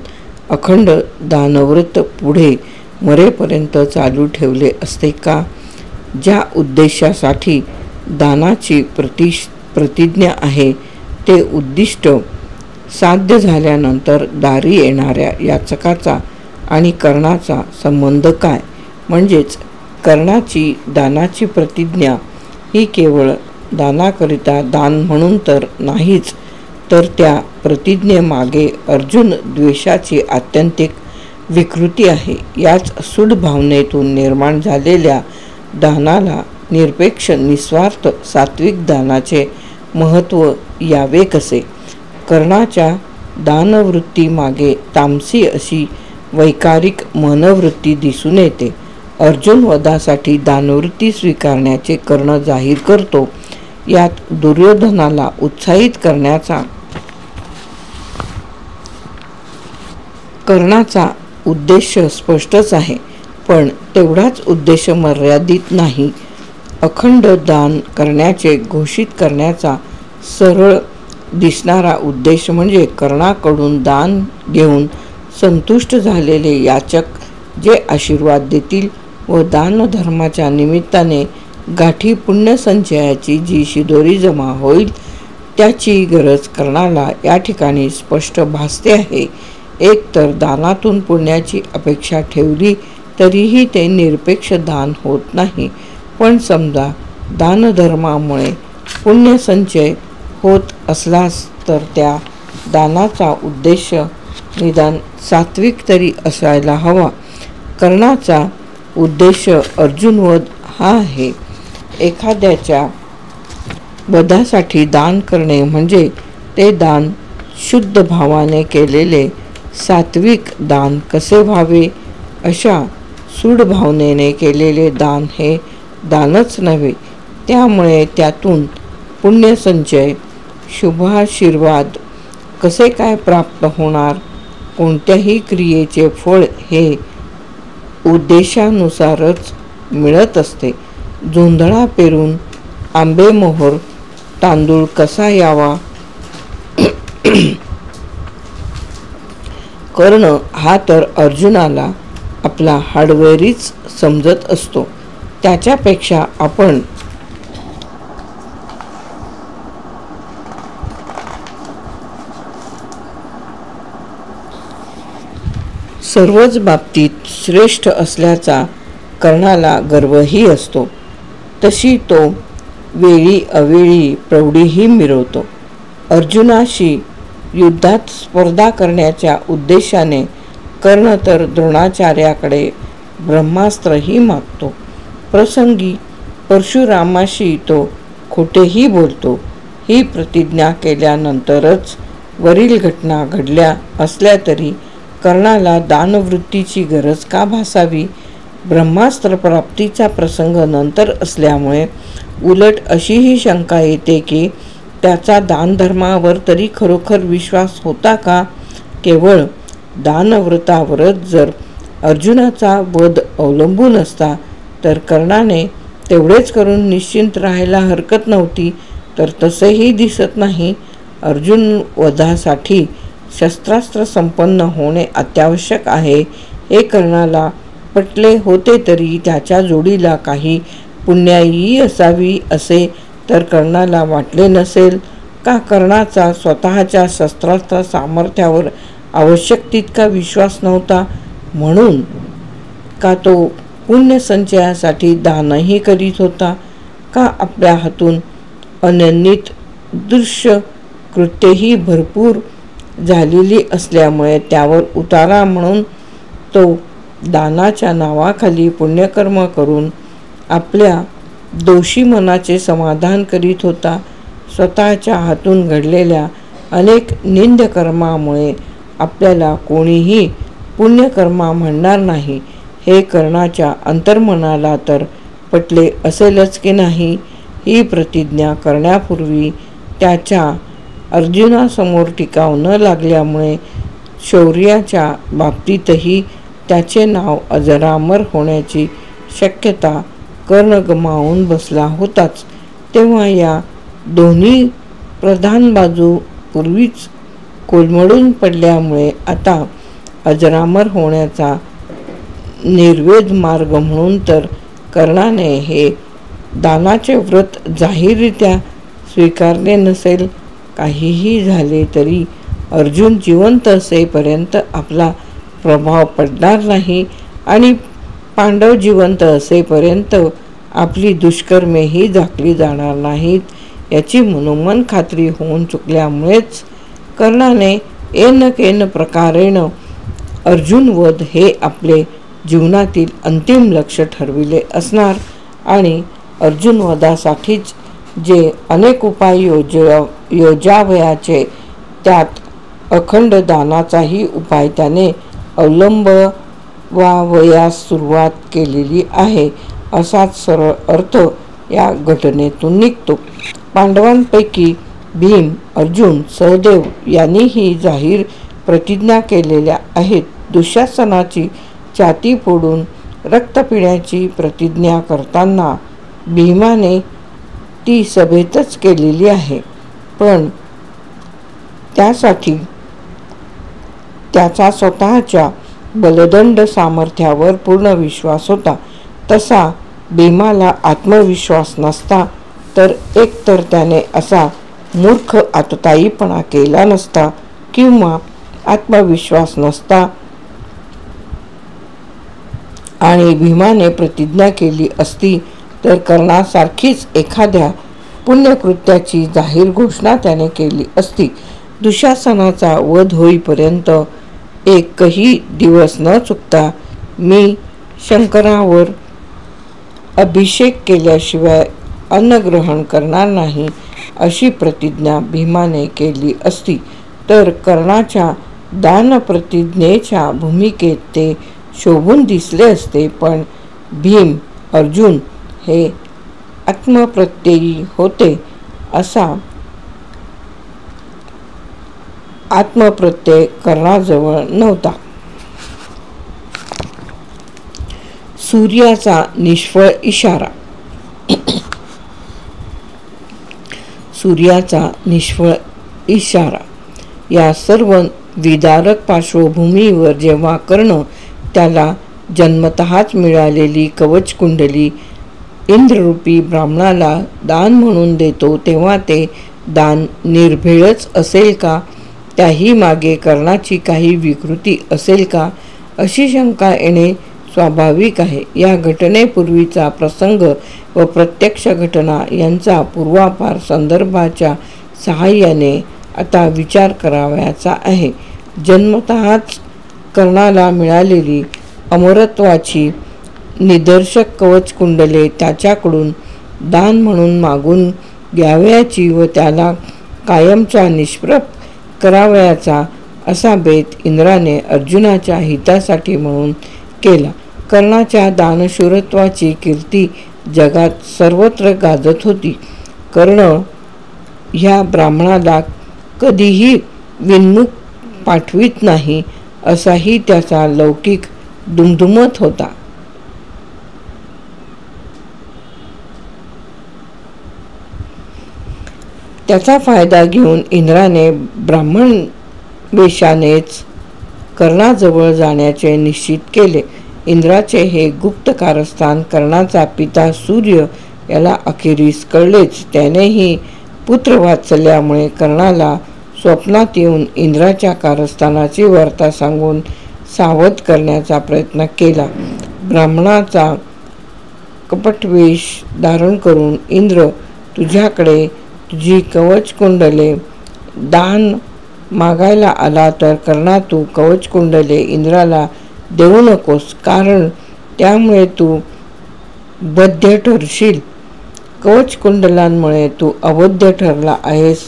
Speaker 1: अखंड दानव्रत पुढे मरेपर्यंत चालू ठेवले असते का? ज्या उद्देशासाठी दानाची प्रतिज्ञा आहे ते उद्दिष्ट साध्य झाल्यानंतर दारी येणाऱ्या याचकाचा आणि कर्णाचा संबंध काय? म्हणजेच कर्णाची दानाची प्रतिज्ञा ही केवळ दानाकरिता दान म्हणून तर नाहीच, तर त्या प्रतिज्ञेमागे अर्जुन द्वेषाची आत्यंतिक विकृती आहे. याच सूड भावनेतून निर्माण झालेल्या दानाला निरपेक्ष निस्वार्थ सात्विक दानाचे महत्त्व यावे कसे? कर्णाच्या दानवृत्तीमागे तामसी अशी वैकारिक मनोवृत्ती दिसून येते. अर्जुन वधासाठी दानवृत्ती स्वीकारण्याचे कर्ण जाहीर करतो. यात दुर्योधनाला उत्साहित करण्याचा कर्णाचा उद्देश स्पष्टच आहे. पण तेवढाच उद्देश मर्यादित नाही. अखंड दान करण्याचे घोषित करण्याचा सरळ दिसणारा उद्देश म्हणजे कर्णाकडून दान घेऊन संतुष्ट झालेले याचक जे आशीर्वाद देतील व दानधर्माच्या निमित्ताने गाठी पुण्यसंचयाची जी शिदोरी जमा होईल त्याची गरज कर्णाला या ठिकाणी स्पष्ट भासते आहे. एक तर दानातून पुण्याची अपेक्षा ठेवली तरीही ते निरपेक्ष दान होत नाही. पण समजा दानधर्मामुळे पुण्यसंचय होत असलास तर त्या दानाचा उद्देश निदान सात्विक तरी असायला हवा. कर्णाचा उद्देश अर्जुनवध हा आहे. एखाद्याच्या वधासाठी दान करणे म्हणजे ते दान शुद्ध भावाने केलेले सात्विक दान कसे व्हावे? अशा सूड भावनेने केलेले दान हे दानच नव्हे. त्यामुळे त्यातून पुण्यसंचय शुभाशीर्वाद कसे काय प्राप्त होणार? कोणत्याही क्रियेचे फळ हे उद्देशानुसारच मिळत असते. जोंधळा पेरून आंबेमोहोर तांदूळ कसा यावा? कर्ण हा तर अर्जुनाला आपला हाडवैरीच समजत असतो. त्याच्यापेक्षा आपण सर्वच बाबतीत श्रेष्ठ असल्याचा कर्णाला गर्वही असतो. तशी तो वेळी अवेळी प्रौढीही मिरवतो. अर्जुनाशी युद्धात स्पर्धा करण्याच्या उद्देशाने कर्ण तर द्रोणाचार्याकडे ब्रह्मास्त्रही मागतो. प्रसंगी परशुरामाशी तो खोटेही बोलतो. ही प्रतिज्ञा केल्यानंतरच वरील घटना घडल्या असल्या तरी कर्णाला दानवृत्तीची गरज का भासावी? ब्रह्मास्त्र प्राप्तीचा प्रसंग नंतर असल्यामुळे उलट अशीही शंका येते की त्याचा दानधर्मावर तरी खरोखर विश्वास होता का? केवळ दानव्रतावरच जर अर्जुनाचा वध अवलंबून असता तर कर्णाने तेवढेच करून निश्चिंत राहायला हरकत नव्हती. तर तसेही दिसत नाही. अर्जुन वधासाठी शस्त्रास्त्र संपन्न होणे अत्यावश्यक आहे हे कर्णाला पटले होते तरी त्याच्या जोडीला काही पुण्याईही असावी असे तर कर्णाला वाटले नसेल का? कर्णाचा स्वतःच्या शस्त्रास्त्र सामर्थ्यावर आवश्यक तितका विश्वास नव्हता म्हणून का तो पुण्यसंचयासाठी दानही करीत होता? का आपल्या हातून अनन्वित दृश्य कृत्येही भरपूर झालेली असल्यामुळे त्यावर उतारा म्हणून तो दानाच्या नावाखाली पुण्यकर्म करून आपल्या दोषी मनाचे समाधान करीत होता. स्वतःच्या हातून घडलेल्या अनेक निंद्यकर्मामुळे आपल्याला कोणीही पुण्यकर्मा म्हणणार नाही हे कर्णाच्या अंतर्मनाला तर पटले असेलच की नाही. ही प्रतिज्ञा करण्यापूर्वी त्याच्या अर्जुनासमोर टिकाव न लागल्यामुळे शौर्याच्या बाबतीतही त्याचे नाव अजरामर होण्याची शक्यता कर्ण गमावून बसला होताच. तेव्हा या दोन्ही प्रधान बाजू पूर्वीच कोलमडून पडल्यामुळे आता अजरामर होण्याचा निर्वेद मार्ग म्हणून तर कर्णाने हे दानाचे व्रत जाहीररित्या स्वीकारले नसेल. काहीही झाले तरी अर्जुन जिवंत असेपर्यंत आपला प्रभाव पडणार नाही आणि पांडव जिवंत असेपर्यंत आपली दुष्कर्मेही झाकली जाणार नाहीत याची मनोमन खात्री होऊन चुकल्यामुळेच कर्णाने येन केन प्रकारेण अर्जुनवध हे आपले जीवनातील अंतिम लक्ष्य ठरविले असणार आणि अर्जुनवधासाठीच जे अनेक उपाय योजावयाचे त्यात अखंड दानाचाही उपाय त्याने अवलंबवावयास सुरुवात केलेली आहे असाच सरळ अर्थ या घटनेतून निघतो. पांडवांपैकी भीम, अर्जुन, सहदेव यांनीही जाहीर प्रतिज्ञा केलेल्या आहेत. दुःशासनाची छाती फोडून रक्त पिण्याची प्रतिज्ञा करताना भीमाने ती सभेतच केलेली आहे, पण त्यासाठी त्याचा स्वतःच्या बलदंड सामर्थ्यावर पूर्ण विश्वास होता. तसा भीमाला आत्मविश्वास नसता तर एकतर त्याने असा मूर्ख आतताईपणा केला नसता किंवा आत्मविश्वास नसता आणि भीमाने प्रतिज्ञा केली असती तर कर्णासारखीच एखाद्या पुण्यकृत्याची जाहीर घोषणा त्याने केली असती. दुःशासनाचा वध होईपर्यंत एकही दिवस न चुकता मी शंकरावर अभिषेक केल्याशिवाय अन्न ग्रहण करणार नाही अशी प्रतिज्ञा भीमाने केली असती तर कर्णाच्या दानप्रतिज्ञेच्या भूमिकेत ते शोभून दिसले असते. पण भीम, अर्जुन हे आत्मप्रत्ययी होते. असा आत्मप्रत्यय कर्णाजवळ नव्हता. सूर्याचा निष्फळ इशारा. सूर्याचा निष्फळ इशारा या सर्व विदारक पार्श्वभूमीवर जेव्हा कर्ण त्याला जन्मतःच मिळालेली कवचकुंडली इंद्ररूपी ब्राह्मणाला दान म्हणून देतो तेव्हा ते दान निर्भेळच असेल का? त्याही मागे कर्णाची काही विकृती असेल का अशी शंका येणे स्वाभाविक आहे. या घटनेपूर्वीचा प्रसंग व प्रत्यक्ष घटना यांचा पूर्वापार संदर्भाच्या सहाय्याने आता विचार करावयाचा आहे. जन्मतःच कर्णाला मिळालेली अमरत्वाची निदर्शक कवचकुंडले त्याच्याकडून दान म्हणून मागून घ्यावयाची व त्याला कायमचा निष्प्रभ करावयाचा असा बेत इंद्राने अर्जुनाच्या हितासाठी म्हणून केला. कर्णाच्या दानशूरत्वाची कीर्ती जगात सर्वत्र गाजत होती. कर्ण ह्या ब्राह्मणाला कधीही विन्मुख पाठवित नाही असाही त्याचा लौकिक दुमदुमत होता. त्याचा फायदा घेऊन इंद्राने ब्राह्मण वेशानेच कर्णाजवळ जाण्याचे निश्चित केले. इंद्राचे हे गुप्त कारस्थान कर्णाचा पिता सूर्य याला अखेरीस कळलेच. त्यानेही पुत्रवात्सल्यामुळे कर्णाला स्वप्नात येऊन इंद्राच्या कारस्थानाची वार्ता सांगून सावध करण्याचा प्रयत्न केला. ब्राह्मणाचा कपटवेश धारण करून इंद्र तुझ्याकडे तुझी कवच कुंडले दान मागायला आला तर कर्णा तू कवच कुंडले इंद्राला देऊ नकोस, कारण त्यामुळे तू बद्ध ठरशील. कवच कुंडलांमुळे तू अबद्ध ठरला आहेस.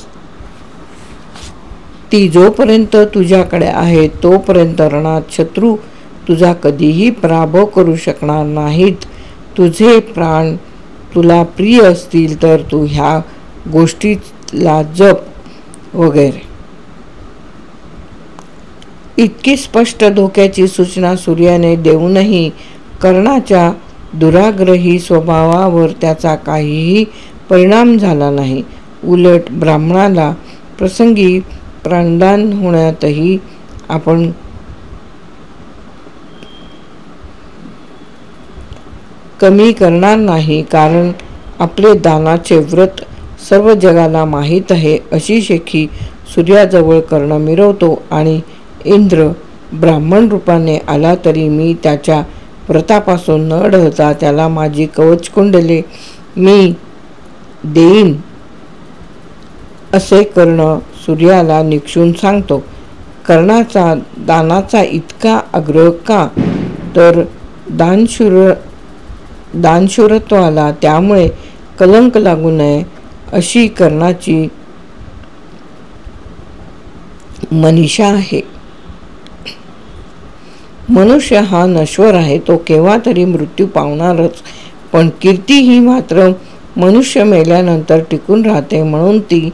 Speaker 1: ती जोपर्यंत तुझ्याकडे आहे तोपर्यंत रणात शत्रू तुझा कधीही पराभव करू शकणार नाहीत. तुझे प्राण तुला प्रिय असतील तर तू ह्या गोष्टीला जप वगैरे. इतकी स्पष्ट धोक्याची सूचना सूर्याने देऊनही कर्णाच्या दुराग्रही स्वभावावर त्याचा काहीही परिणाम झाला नाही. उलट ब्राह्मणाला प्रसंगी प्राणदान होण्यातही आपण कमी करणार नाही, कारण आपले दानाचे व्रत सर्व जगाला माहीत आहे. अशी शेखी सूर्याजवळ कर्ण मिरवतो आणि इंद्र ब्राह्मण रूपाने आला तरी मी त्याच्या व्रतापासून न ढळता त्याला माझी कवच कुंडले मी देईन असे कर्ण सूर्याला निक्षून सांगतो. कर्णाचा दानाचा इतका आग्रह का? तर दानशूरत्वाला त्यामुळे कलंक लागू नये अशी कर्णाची मनीषा आहे. मनुष्य हा नश्वर आहे, तो केव्हा तरी मृत्यू पावणारच, पण कीर्ती ही मात्र मनुष्य मेल्यानंतर टिकून राहते, म्हणून ती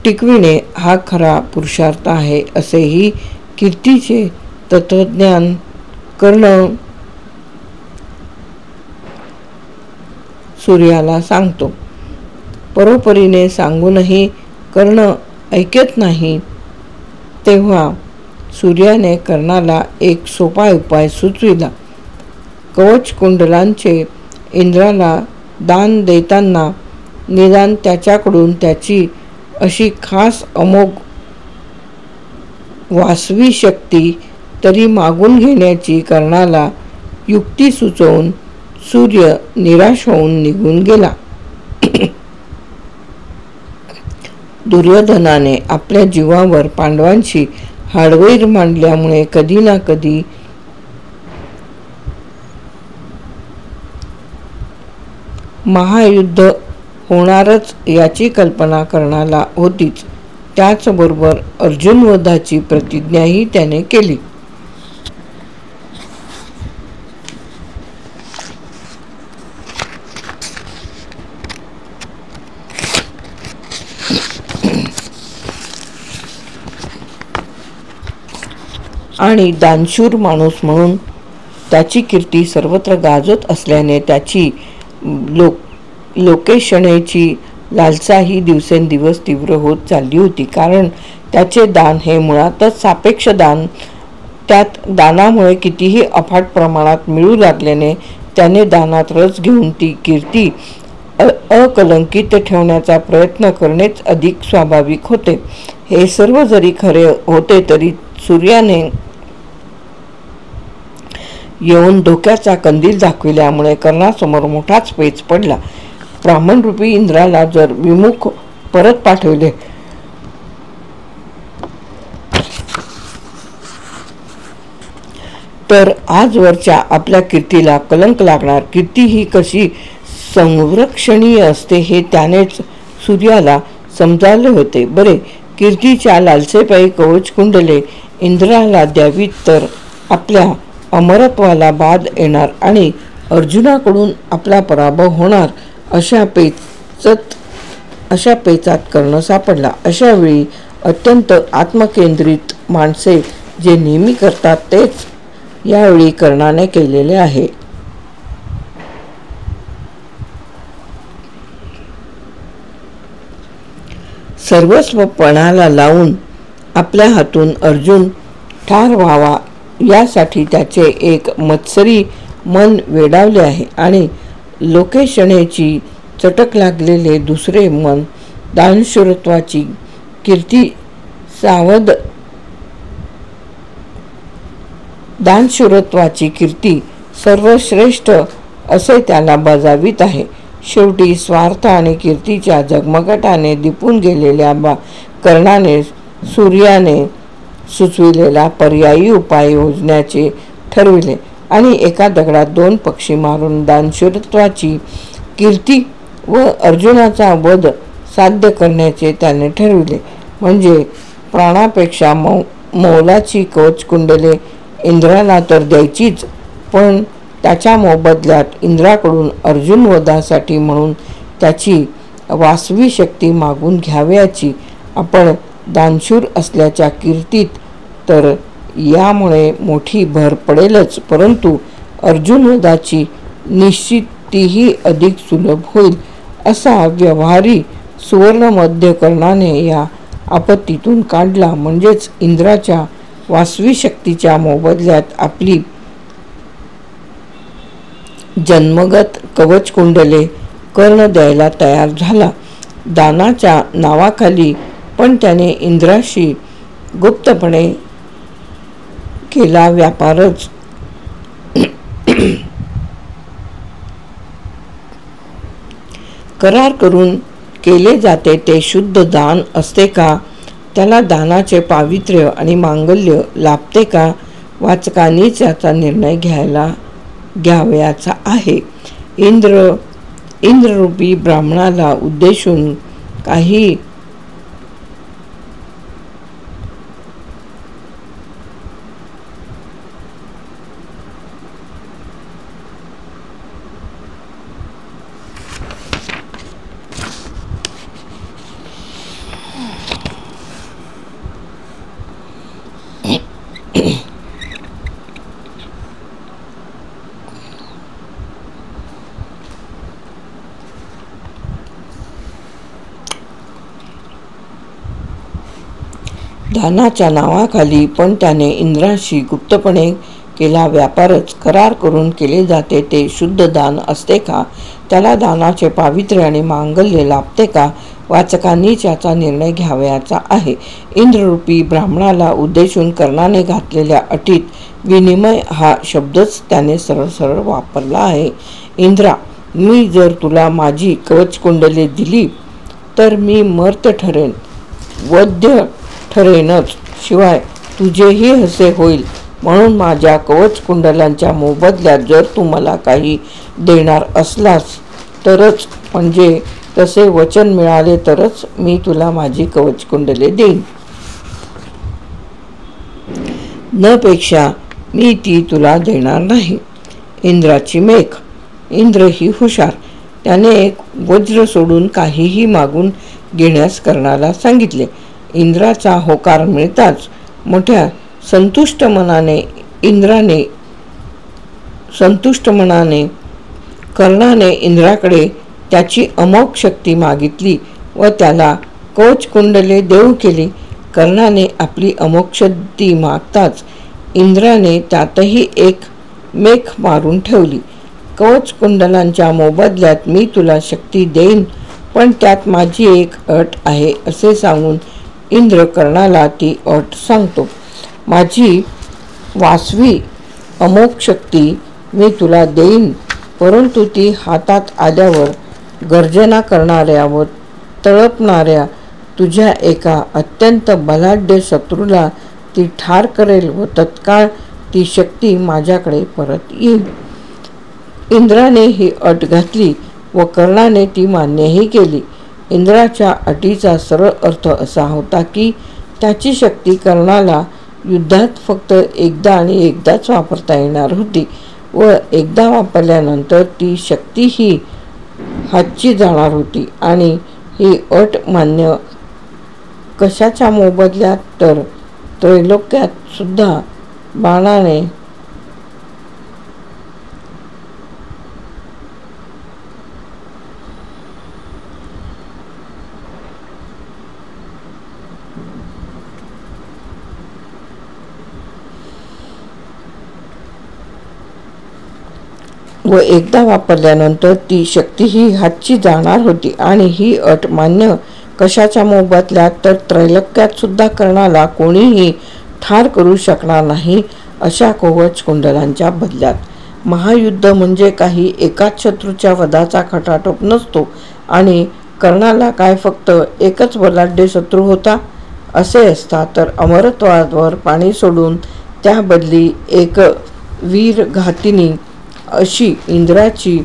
Speaker 1: टिकविणे हा खरा पुरुषार्थ आहे असेही कीर्तीचे तत्वज्ञान कर्ण सूर्याला सांगतो. परोपरीने सांगूनही कर्ण ऐकत नाही. तेव्हा सूर्याने कर्णाला एक सोपा उपाय सुचविला. कवच कुंडलांचे इंद्राला दान देताना निदान त्याच्याकडून त्याची अशी खास अमोघ वासवी शक्ती तरी मागून घेण्याची कर्णाला युक्ती सुचवून सूर्य निराश होऊन निघून गेला. दुर्योधनाने आपल्या जीवावर पांडवांशी हाडवैर मांडल्यामुळे कधी ना कधी महायुद्ध होणारच याची कल्पना कर्णाला होतीच. त्याचबरोबर अर्जुनवधाची प्रतिज्ञाही त्याने केली. आणि दानशूर माणूस म्हणून त्याची कीर्ती सर्वत्र गाजत असल्याने त्याची लोकेशनेची लालसाही दिवसेंदिवस तीव्र होत चालली होती. कारण त्याचे दान हे मुळातच सापेक्ष दान, त्यात दानामुळे कितीही अफाट प्रमाणात मिळू लागल्याने त्याने दानात रस घेऊन ती कीर्ती अकलंकित ठेवण्याचा प्रयत्न करणेच अधिक स्वाभाविक होते. हे सर्व जरी खरे होते तरी सूर्याने येऊन धोक्याचा कंदील दाखविल्यामुळे कर्णासमोर मोठाच पेच पडला. ब्राह्मणरूपी इंद्राला जर विमुख परत पाठविले तर आजवरच्या आपल्या कीर्तीला कलंक लागणार. कीर्ती ही कशी संरक्षणीय असते हे त्यानेच सूर्याला समजावले होते. बरे, कीर्तीच्या लालसेपायी कवच कुंडले इंद्राला द्यावीत तर आपल्या अमरत्वाला बाध येणार आणि अर्जुनाकडून आपला पराभव होणार अशा पेचात कर्ण सापडला. अशा वेळी अत्यंत आत्मकेंद्रित माणसे जे नेहमी करतात तेच यावेळी कर्णाने केलेले आहे. सर्वस्व पणाला लावून आपल्या हातून अर्जुन ठार व्हावा यासाठी त्याचे एक मत्सरी मन वेडावले आहे आणि लोकेशनेची चटक लागलेले दुसरे मन दानशूरत्वाची कीर्ती सर्वश्रेष्ठ असे त्याला बजावित आहे. शेवटी स्वार्थ आणि कीर्तीच्या झगमगाटाने दिपून गेलेल्या कर्णाने सूर्याने सुचविलेला पर्यायी उपाय योजण्याचे ठरविले आणि एका दगडात 2 पक्षी मारून दानशूरत्वाची कीर्ती व अर्जुनाचा वध साध्य करण्याचे त्याने ठरविले. म्हणजे प्राणापेक्षा मौलाची कवचकुंडले इंद्राला तर द्यायचीच, पण त्याच्या मोबदल्यात इंद्राकडून अर्जुन वधासाठी म्हणून त्याची वासवी शक्ती मागून घ्यावयाची. आपण दानशूर असल्याच्या कीर्तीत तर यामुळे मोठी भर पडेलच, परंतु अर्जुन वधाची निश्चितीही अधिक सुलभ होईल. असा व्यवहारी सुवर्णमध्य कर्णाने या आपत्तीतून काढला. म्हणजेच इंद्राच्या वासवी शक्तीच्या मोबदल्यात आपली जन्मगत कवचकुंडले कर्ण द्यायला तयार झाला. दानाच्या नावाखाली पण त्याने इंद्राशी गुप्तपणे केला व्यापारच. करार करून केले जाते ते शुद्ध दान असते का? त्याला दानाचे पावित्र्य आणि मांगल्य लाभते का? वाचकांनीच याचा निर्णय घ्यावयाचा आहे. इंद्ररूपी ब्राह्मणाला उद्देशून काही दानाच्या नावाखाली पण त्याने इंद्राशी गुप्तपणे केला व्यापारच. करार करून केले जाते ते शुद्ध दान असते का? त्याला दानाचे पावित्र्य आणि मांगल्य लाभते का? वाचकांनीच याचा निर्णय घ्यावयाचा आहे. इंद्ररूपी ब्राह्मणाला उद्देशून कर्णाने घातलेल्या अटीत विनिमय हा शब्दच त्याने सरळ सरळ वापरला आहे. इंद्रा, मी जर तुला माझी कवचकुंडले दिली तर मी मर्त ठरेन, वध्य ठरेनच, शिवाय तुझेही हसे होईल. म्हणून माझ्या कवचकुंडलांच्या मोबदल्यात जर तू मला काही देणार असलास तरच, म्हणजे तसे वचन मिळाले तरच मी तुला माझी कवचकुंडले देईन. न पेक्षा मी ती तुला देणार नाही. इंद्राची मेख. इंद्र ही हुशार. त्याने एक वज्र सोडून काहीही मागून घेण्यास कर्णाला सांगितले. इंद्राचा होकार मिळताच मोठ्या संतुष्ट मनाने कर्णाने इंद्राकडे त्याची अमोघ शक्ती मागितली व त्याला कवचकुंडले देऊ केली. कर्णाने आपली अमोघ शक्ती मागताच इंद्राने त्यातही एक मेख मारून ठेवली. कवचकुंडलांच्या मोबदल्यात मी तुला शक्ती देईन, पण त्यात माझी एक अट आहे असे सांगून इंद्र कर्णाला ती अट सांगतो. माझी वासवी अमोघ शक्ती मी तुला देईन, परंतु ती हातात आल्यावर गर्जना करणाऱ्या व तळपणाऱ्या तुझ्या एका अत्यंत बलाढ्य शत्रूला ती ठार करेल व तत्काळ ती शक्ती माझ्याकडे परत येईल. इंद्राने ही अट घातली व कर्णाने ती मान्यही केली. इंद्राच्या अटीचा सरळ अर्थ असा होता की त्याची शक्ती कर्णाला युद्धात फक्त एकदा आणि एकदाच वापरता येणार होती व एकदा वापरल्यानंतर ती शक्तीही हातची जाणार होती. आणि ही अट मान्य कशाच्या मोबदल्यात? तर त्रैलोक्यात सुद्धा बाणाने व एकदा वापरल्यानंतर ती शक्तीही हातची जाणार होती. आणि ही अट मान्य कशाच्या मोबदल्यात? तर त्रैलोक्यात सुद्धा कर्णाला कोणीही ठार करू शकणार नाही अशा कवचकुंडलांच्या बदल्यात. महायुद्ध म्हणजे काही एकाच शत्रूच्या वधाचा खटाटोप नसतो आणि कर्णाला काय फक्त एकच बलाढ्य शत्रू होता? असे असता तर अमरत्वावर पाणी सोडून त्या बदली एक वीरघातिनी अशी इंद्राची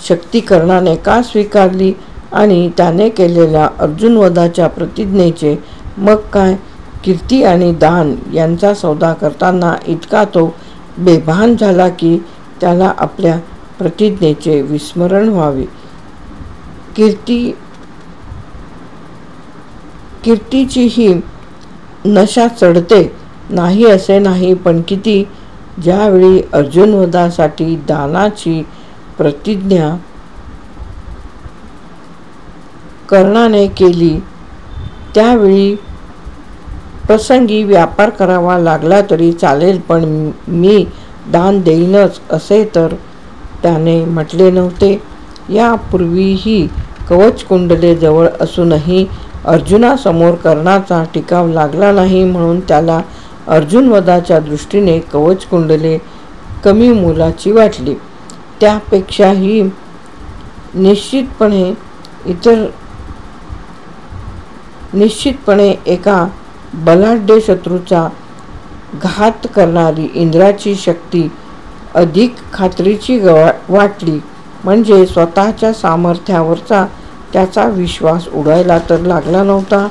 Speaker 1: शक्ती कर्णाने का स्वीकारली आणि त्याने केलेल्या अर्जुनवधाच्या प्रतिज्ञेचे मग काय? कीर्ती आणि दान यांचा सौदा करताना इतका तो बेभान झाला की त्याला आपल्या प्रतिज्ञेचे विस्मरण व्हावे. कीर्तीचीही नशा चढते नाही असे नाही, पण किती? ज्यावेळी अर्जुनवधासाठी दानाची प्रतिज्ञा कर्णाने केली त्यावेळी प्रसंगी व्यापार करावा लागला तरी चालेल, पण मी दान देईनच असे तर त्याने म्हटले नव्हते. यापूर्वीही कवचकुंडले जवळ असूनही अर्जुनासमोर कर्णाचा टिकाव लागला नाही, म्हणून त्याला अर्जुनवधाच्या दृष्टीने कवचकुंडले कमी मोलाची वाटली. त्यापेक्षाही निश्चितपणे एका बलाढ्य शत्रूचा घात करणारी इंद्राची शक्ती अधिक खात्रीची वाटली. म्हणजे स्वतःच्या सामर्थ्यावरचा त्याचा विश्वास उडायला तर लागला नव्हता.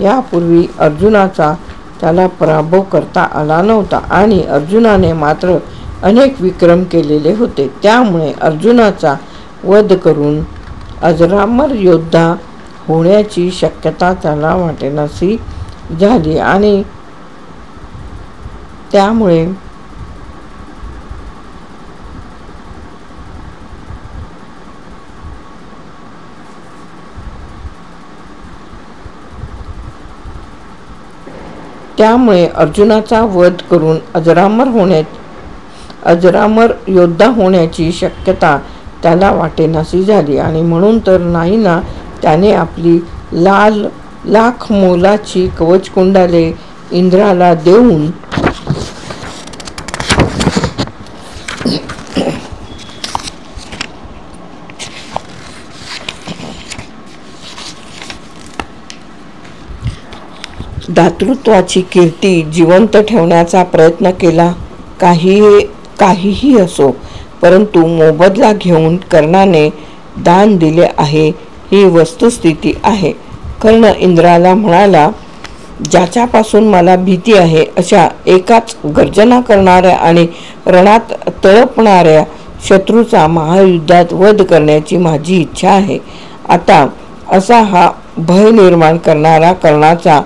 Speaker 1: यापूर्वी अर्जुनाचा त्याला पराभव करता आला नव्हता आणि अर्जुनाने मात्र अनेक विक्रम केलेले होते. त्यामुळे अर्जुनाचा वध करून अजरामर योद्धा होण्याची शक्यता त्याला वाटेनाशी झाली आणि त्यामुळे अर्जुनाचा वध करून अजरामर योद्धा होण्याची शक्यता त्याला वाटेनाशी झाली आणि म्हणून तर नाही ना त्याने आपली लाख मोलाची कवचकुंडले इंद्राला देऊन दातृत्वाची कीर्ती जिवंत ठेवण्याचा प्रयत्न केला. काहीही असो, परंतु मोबदला घेऊन कर्णाने दान दिले आहे ही वस्तुस्थिती आहे. कर्ण इंद्राला म्हणाला, ज्याच्यापासून मला भीती आहे अशा एकाच गर्जना करणाऱ्या आणि रणात तळपणाऱ्या शत्रूचा महायुद्धात वध करण्याची माझी इच्छा आहे. आता असा हा भय निर्माण करणारा कर्णाचा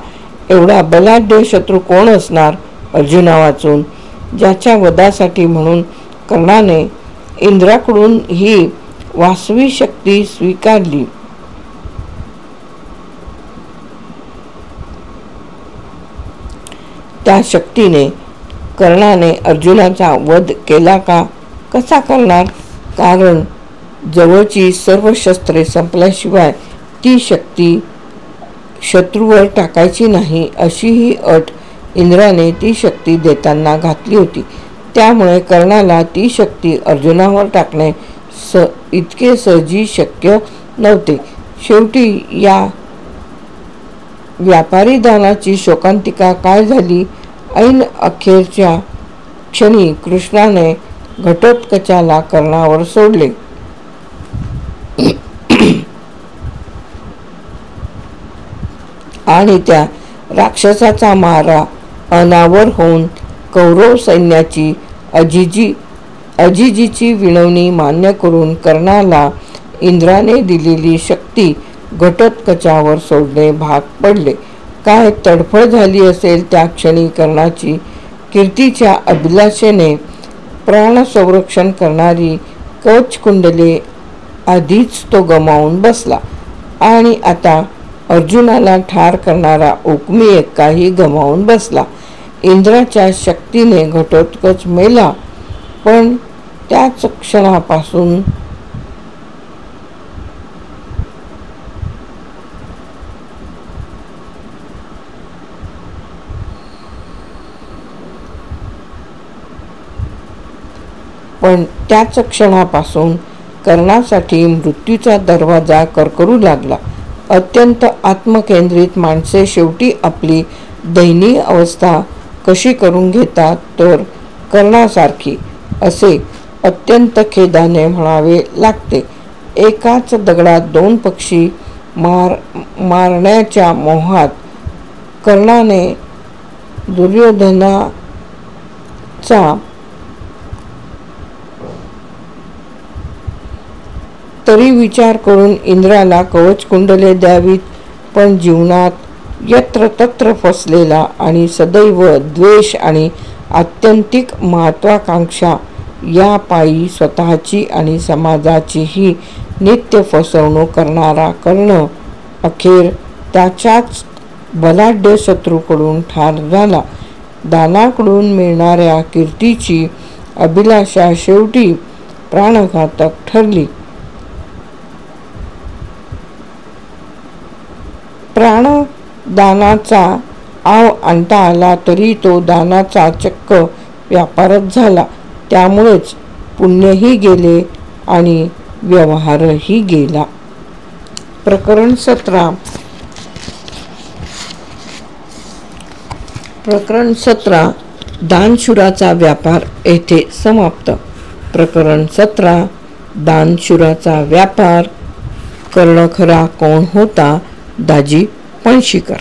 Speaker 1: एवढा बलाढ्य शत्रू कोण असणार अर्जुना वाचून? ज्याच्या वधासाठी म्हणून कर्णाने इंद्राकडून ही वासवी शक्ती स्वीकारली. त्या शक्तीने कर्णाने अर्जुनाचा वध केला का? कसा करणार? कारण जवळची सर्व शस्त्रे संपल्याशिवाय ती शक्ती शत्रूवर टाकायची नाही अशीही अट इंद्राने ती शक्ती देताना घातली होती. त्यामुळे कर्णाला ती शक्ती अर्जुनावर टाकणे इतके सहजी शक्य नव्हते. शेवटी या व्यापारी दानाची शोकांतिका काय झाली? ऐन अखेरच्या क्षणी कृष्णाने घटोत्कचाला कर्णावर सोडले. आणि त्या राक्षसाचा मारा अनावर होऊन कौरव सैन्याची अजिजीची विनवणी मान्य करून कर्णाला इंद्राने दिलेली शक्ती घटोत्कचावर सोडणे भाग पडले. काय तडफड झाली असेल त्या क्षणी कर्णाची! कीर्तीच्या अभिलाषेने प्राणसंरक्षण करणारी कवचकुंडले आधीच तो गमावून बसला आणि आता अर्जुनाला ठार करणारा ओकमी एक्काही गमावून बसला. इंद्राच्या शक्तीने घटोत्कच मेला, पण त्याच क्षणापासून पण त्याच क्षणापासून कर्णासाठी मृत्यूचा दरवाजा करकरू लागला. अत्यंत आत्मकेंद्रित माणसे शेवटी आपली दयनीय अवस्था कशी करून घेतात तर कर्णासारखी, असे अत्यंत खेदाने म्हणावे लागते. एकाच दगडात दोन पक्षी मारण्याच्या मोहात कर्णाने दुर्योधनाचा तरी विचार करून इंद्राला कवचकुंडले द्यावीत, पण जीवनात यत्र तत्र फसलेला आणि सदैव द्वेष आणि आत्यंतिक महत्वाकांक्षा या पायी स्वतःची आणि समाजाचीही नित्य फसवणूक करणारा कर्ण अखेर त्याच्याच बलाढ्य शत्रूकडून ठार झाला. दानाकडून मिळणाऱ्या कीर्तीची अभिलाषा शेवटी प्राणघातक ठरली. प्राणदानाचा आव आणता आला तरी तो दानाचा चक्क व्यापारच झाला. त्यामुळेच पुण्यही गेले आणि व्यवहारही गेला. प्रकरण 17 दानशूराचा व्यापार येथे समाप्त. प्रकरण 17 दानशूराचा व्यापार. कर्ण खरा कोण होता? दाजी पणशीकर.